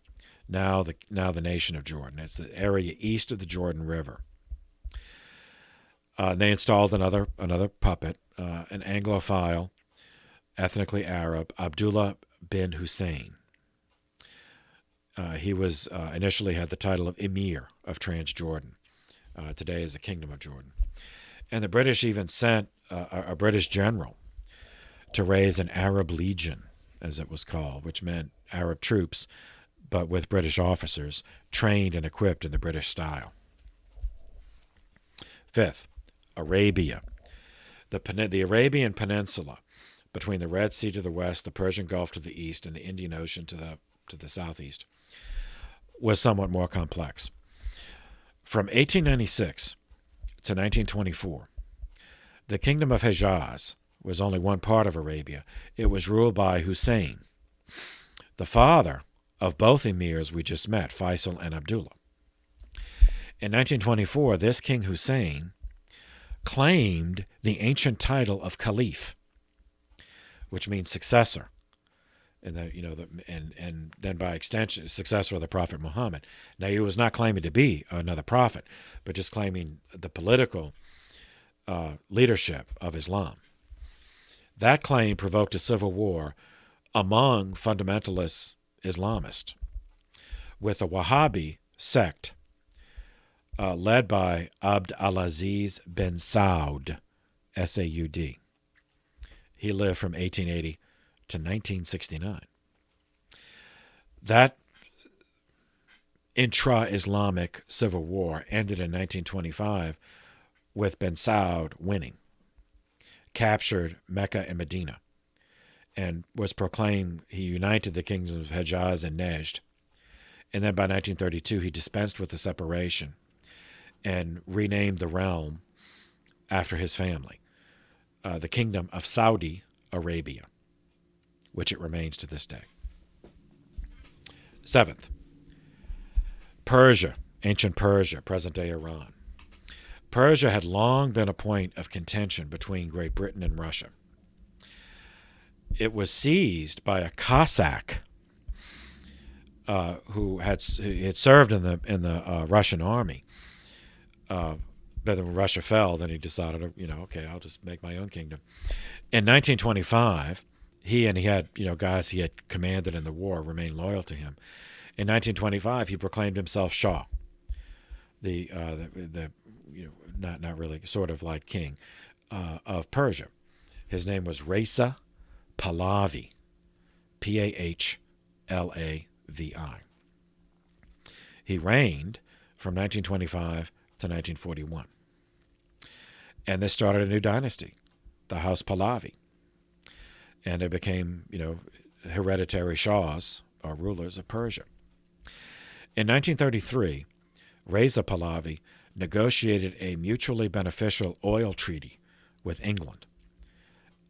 now the nation of Jordan. It's the area east of the Jordan River. They installed another puppet, an Anglophile, ethnically Arab, Abdullah bin Hussein. He was initially had the title of Emir of Transjordan. Today is the Kingdom of Jordan. And the British even sent a British general to raise an Arab Legion, as it was called, which meant Arab troops, but with British officers trained and equipped in the British style. Fifth, Arabia. The Arabian Peninsula, between the Red Sea to the west, the Persian Gulf to the east, and the Indian Ocean to the southeast, was somewhat more complex. From 1896 to 1924, the Kingdom of Hejaz, was only one part of Arabia. It was ruled by Hussein, the father of both emirs we just met, Faisal and Abdullah. In 1924, this King Hussein claimed the ancient title of Caliph, which means successor, and and then by extension, successor of the Prophet Muhammad. Now, he was not claiming to be another prophet, but just claiming the political leadership of Islam. That claim provoked a civil war among fundamentalist Islamists, with the Wahhabi sect led by Abd al-Aziz bin Saud, S-A-U-D. He lived from 1880 to 1969. That intra-Islamic civil war ended in 1925 with bin Saud winning, captured Mecca and Medina, and was proclaimed he united the kingdoms of Hejaz and Najd. And then by 1932, he dispensed with the separation and renamed the realm after his family, the Kingdom of Saudi Arabia, which it remains to this day. Seventh, Persia, ancient Persia, present-day Iran. Persia had long been a point of contention between Great Britain and Russia. It was seized by a Cossack who had served in the Russian army. But when Russia fell, then he decided, okay, I'll just make my own kingdom. In 1925, he had guys he had commanded in the war remained loyal to him. In 1925, he proclaimed himself Shah, not really, sort of like king of Persia. His name was Reza Pahlavi, Pahlavi. He reigned from 1925 to 1941. And this started a new dynasty, the House Pahlavi. And it became, hereditary Shahs, or rulers of Persia. In 1933, Reza Pahlavi negotiated a mutually beneficial oil treaty with England,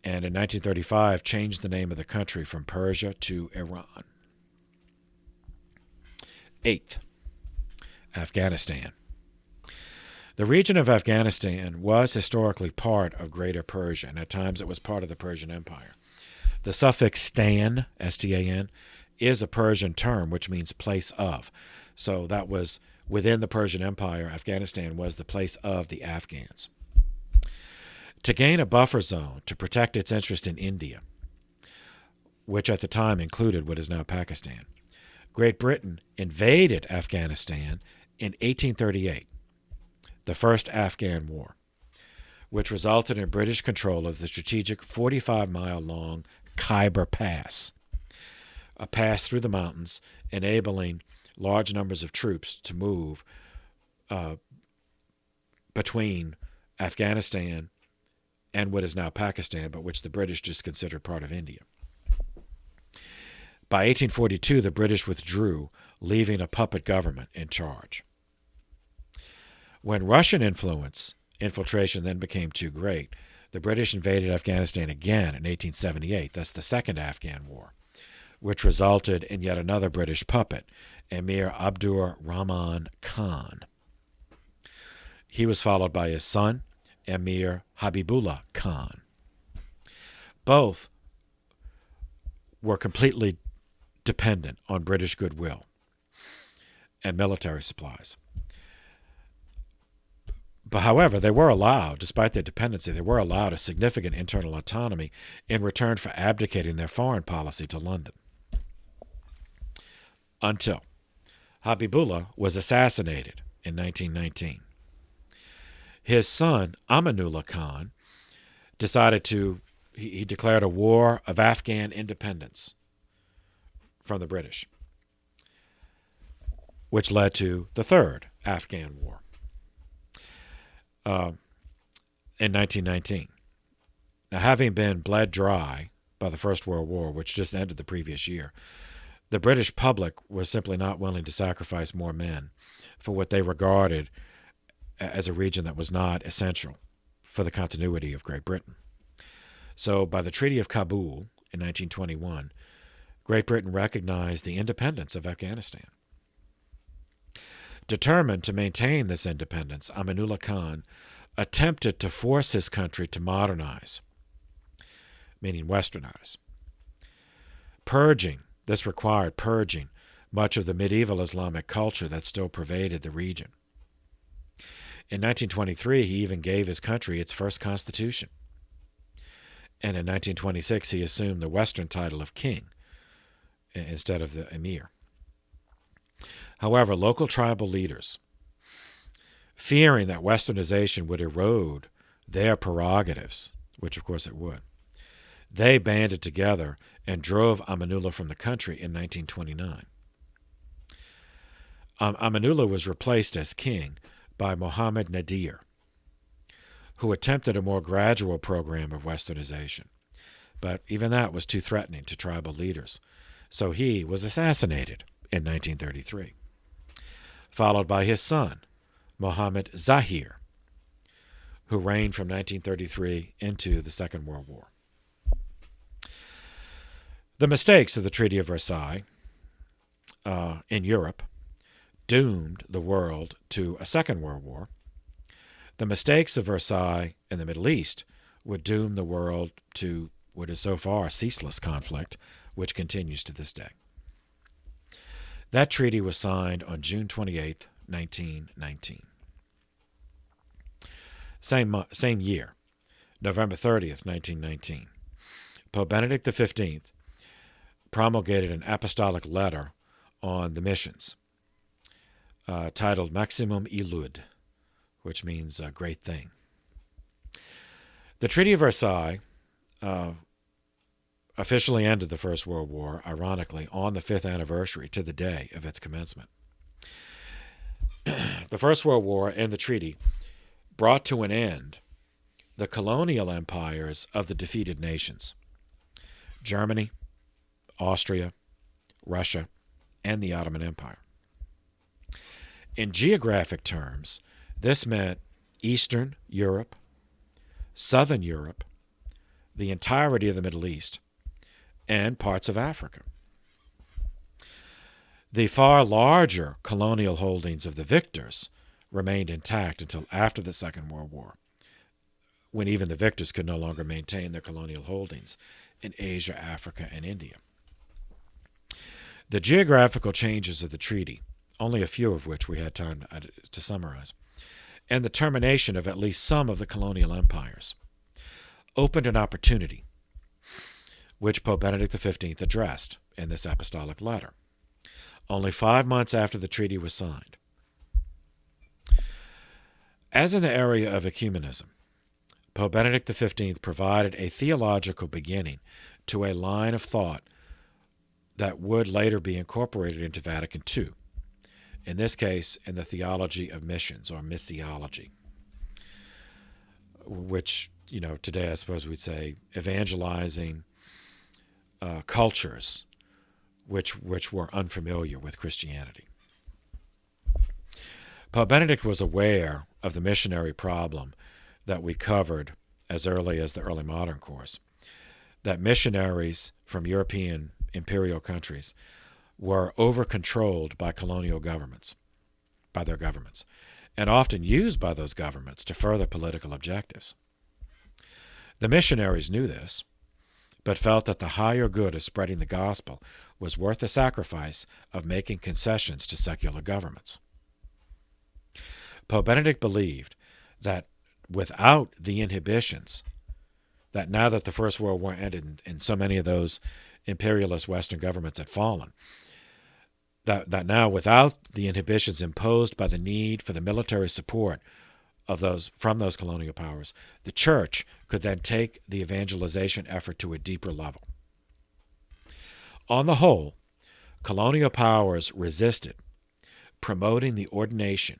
and in 1935 changed the name of the country from Persia to Iran. Eighth, Afghanistan. The region of Afghanistan was historically part of Greater Persia, and at times it was part of the Persian Empire. The suffix stan, S-T-A-N, is a Persian term which means place of. So that was within the Persian Empire, Afghanistan was the place of the Afghans. To gain a buffer zone to protect its interest in India, which at the time included what is now Pakistan, Great Britain invaded Afghanistan in 1838, the First Afghan War, which resulted in British control of the strategic 45-mile-long Khyber Pass, a pass through the mountains enabling large numbers of troops to move between Afghanistan and what is now Pakistan, but which the British just considered part of India. By 1842, the British withdrew, leaving a puppet government in charge. When Russian infiltration then became too great, the British invaded Afghanistan again in 1878, thus the Second Afghan War, which resulted in yet another British puppet, Emir Abdur Rahman Khan. He was followed by his son, Emir Habibullah Khan. Both were completely dependent on British goodwill and military supplies. But however, they were allowed, despite their dependency, they were allowed a significant internal autonomy in return for abdicating their foreign policy to London. Until Habibullah was assassinated in 1919. His son, Amanullah Khan, he declared a war of Afghan independence from the British, which led to the Third Afghan War in 1919. Now, having been bled dry by the First World War, which just ended the previous year, the British public was simply not willing to sacrifice more men for what they regarded as a region that was not essential for the continuity of Great Britain. So by the Treaty of Kabul in 1921, Great Britain recognized the independence of Afghanistan. Determined to maintain this independence, Amanullah Khan attempted to force his country to modernize, meaning westernize. This required purging much of the medieval Islamic culture that still pervaded the region. In 1923, he even gave his country its first constitution. And in 1926, he assumed the Western title of king instead of the emir. However, local tribal leaders, fearing that westernization would erode their prerogatives, which of course it would, they banded together and drove Amanullah from the country in 1929. Amanullah was replaced as king by Muhammad Nadir, who attempted a more gradual program of westernization. But even that was too threatening to tribal leaders, so he was assassinated in 1933, followed by his son, Muhammad Zahir, who reigned from 1933 into the Second World War. The mistakes of the Treaty of Versailles in Europe doomed the world to a Second World War. The mistakes of Versailles in the Middle East would doom the world to what is so far a ceaseless conflict, which continues to this day. That treaty was signed on June 28, 1919. Same year, November 30th, 1919, Pope Benedict XV promulgated an apostolic letter on the missions, titled Maximum Illud, which means a great thing. The Treaty of Versailles officially ended the First World War, ironically, on the 5th anniversary to the day of its commencement. The First World War and the treaty brought to an end the colonial empires of the defeated nations, Germany, Austria, Russia, and the Ottoman Empire. In geographic terms, this meant Eastern Europe, Southern Europe, the entirety of the Middle East, and parts of Africa. The far larger colonial holdings of the victors remained intact until after the Second World War, when even the victors could no longer maintain their colonial holdings in Asia, Africa, and India. The geographical changes of the treaty, only a few of which we had time to summarize, and the termination of at least some of the colonial empires, opened an opportunity which Pope Benedict XV addressed in this apostolic letter, only 5 months after the treaty was signed. As in the area of ecumenism, Pope Benedict XV provided a theological beginning to a line of thought that would later be incorporated into Vatican II, in this case in the theology of missions, or missiology, which, today I suppose we'd say evangelizing cultures which were unfamiliar with Christianity. Pope Benedict was aware of the missionary problem that we covered as early as the early modern course, that missionaries from European imperial countries were over-controlled by colonial governments, by their governments, and often used by those governments to further political objectives. The missionaries knew this, but felt that the higher good of spreading the gospel was worth the sacrifice of making concessions to secular governments. Pope Benedict believed that without the inhibitions, that now that the First World War ended and so many of those imperialist Western governments had fallen, that now without the inhibitions imposed by the need for the military support from those colonial powers, the Church could then take the evangelization effort to a deeper level. On the whole, colonial powers resisted promoting the ordination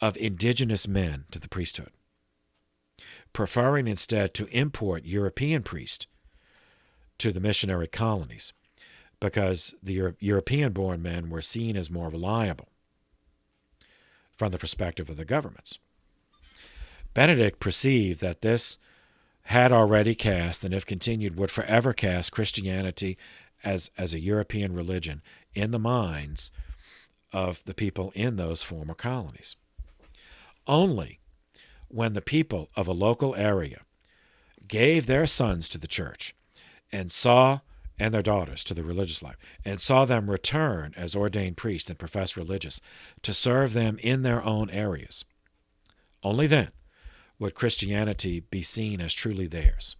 of indigenous men to the priesthood, preferring instead to import European priests to the missionary colonies, because the European-born men were seen as more reliable from the perspective of the governments. Benedict perceived that this had already cast, and if continued, would forever cast Christianity as a European religion in the minds of the people in those former colonies. Only when the people of a local area gave their sons to the church and their daughters to the religious life, and saw them return as ordained priests and professed religious to serve them in their own areas, only then would Christianity be seen as truly theirs.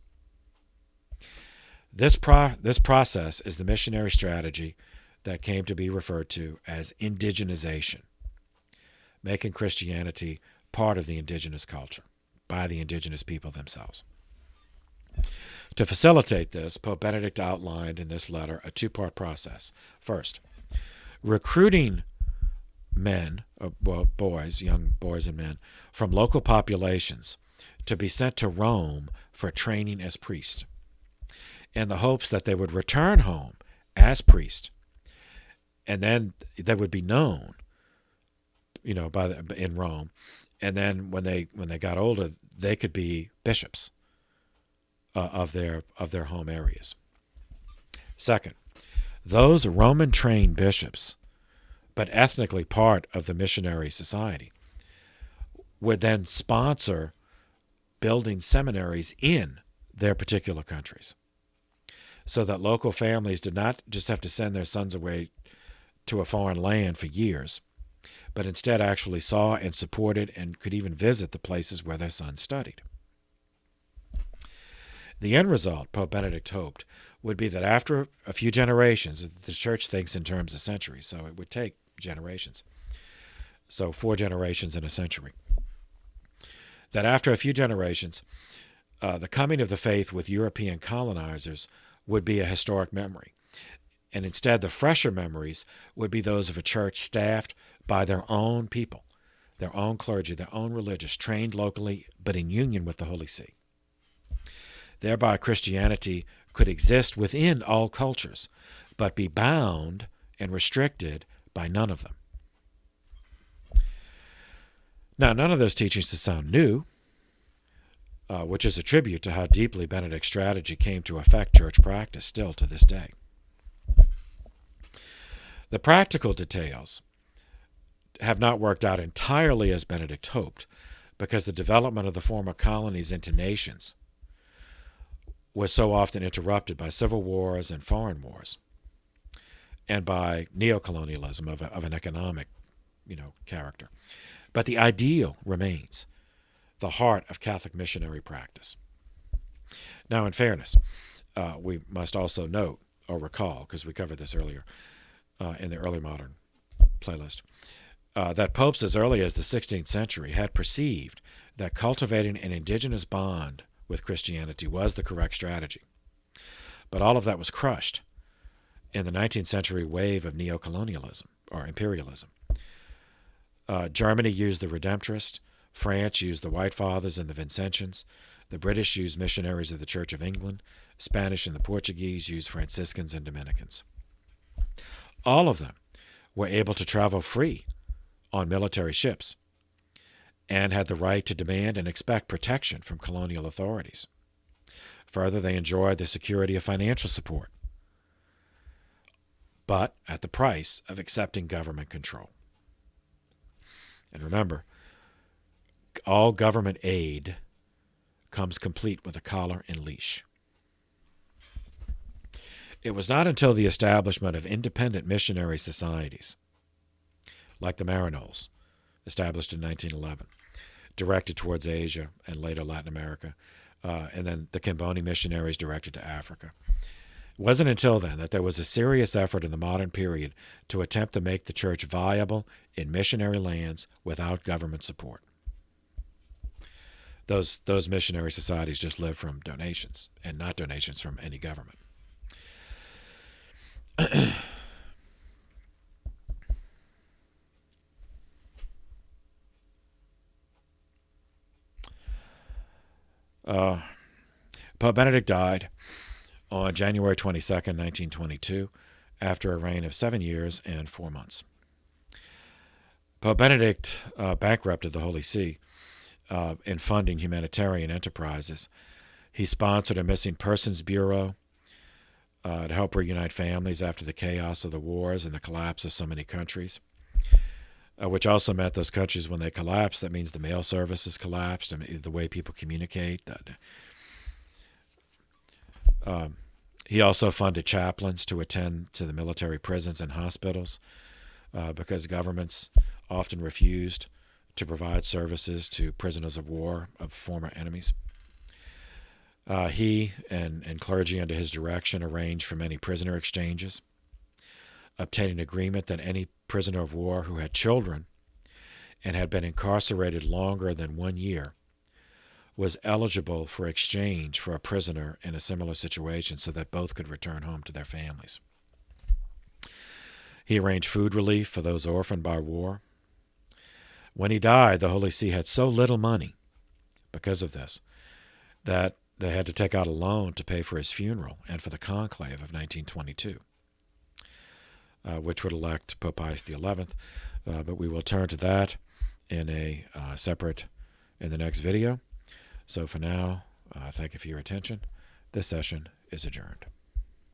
This process is the missionary strategy that came to be referred to as indigenization, making Christianity part of the indigenous culture by the indigenous people themselves. To facilitate this, Pope Benedict outlined in this letter a two-part process. First, recruiting men, boys, young boys and men, from local populations to be sent to Rome for training as priests, in the hopes that they would return home as priests, and then they would be known, in Rome, and then when they got older, they could be bishops of their home areas. Second, those Roman-trained bishops, but ethnically part of the missionary society, would then sponsor building seminaries in their particular countries, so that local families did not just have to send their sons away to a foreign land for years, but instead actually saw and supported and could even visit the places where their sons studied. The end result, Pope Benedict hoped, would be that after a few generations, the church thinks in terms of centuries, so it would take generations. So 4 generations in a century. That after a few generations, the coming of the faith with European colonizers would be a historic memory. And instead, the fresher memories would be those of a church staffed by their own people, their own clergy, their own religious, trained locally, but in union with the Holy See. Thereby, Christianity could exist within all cultures, but be bound and restricted by none of them. Now, none of those teachings to sound new, which is a tribute to how deeply Benedict's strategy came to affect church practice still to this day. The practical details have not worked out entirely as Benedict hoped, because the development of the former colonies into nations was so often interrupted by civil wars and foreign wars, and by neocolonialism of an economic, character. But the ideal remains the heart of Catholic missionary practice. Now, in fairness, we must also note or recall, because we covered this earlier in the early modern playlist, that popes as early as the 16th century had perceived that cultivating an indigenous bond with Christianity was the correct strategy. But all of that was crushed in the 19th century wave of neocolonialism or imperialism. Germany used the Redemptorists, France used the White Fathers and the Vincentians, the British used missionaries of the Church of England, Spanish and the Portuguese used Franciscans and Dominicans. All of them were able to travel free on military ships and had the right to demand and expect protection from colonial authorities. Further, they enjoyed the security of financial support, but at the price of accepting government control. And remember, all government aid comes complete with a collar and leash. It was not until the establishment of independent missionary societies, like the Maranols, established in 1911, directed towards Asia and later Latin America, and then the Kimboni missionaries directed to Africa. It wasn't until then that there was a serious effort in the modern period to attempt to make the church viable in missionary lands without government support. Those missionary societies just live from donations, and not donations from any government. Pope Benedict died on January 22nd, 1922, after a reign of 7 years and 4 months. Pope Benedict bankrupted the Holy See in funding humanitarian enterprises. He sponsored a missing persons bureau to help reunite families after the chaos of the wars and the collapse of so many countries, which also meant those countries, when they collapsed, that means the mail services collapsed, and the way people communicate. He also funded chaplains to attend to the military prisons and hospitals because governments often refused to provide services to prisoners of war of former enemies. He and clergy under his direction arranged for many prisoner exchanges, obtaining agreement that any prisoner of war who had children and had been incarcerated longer than 1 year was eligible for exchange for a prisoner in a similar situation so that both could return home to their families. He arranged food relief for those orphaned by war. When he died, the Holy See had so little money because of this that they had to take out a loan to pay for his funeral and for the conclave of 1922, which would elect Pope Pius XI. But we will turn to that in a in the next video. So for now, thank you for your attention. This session is adjourned.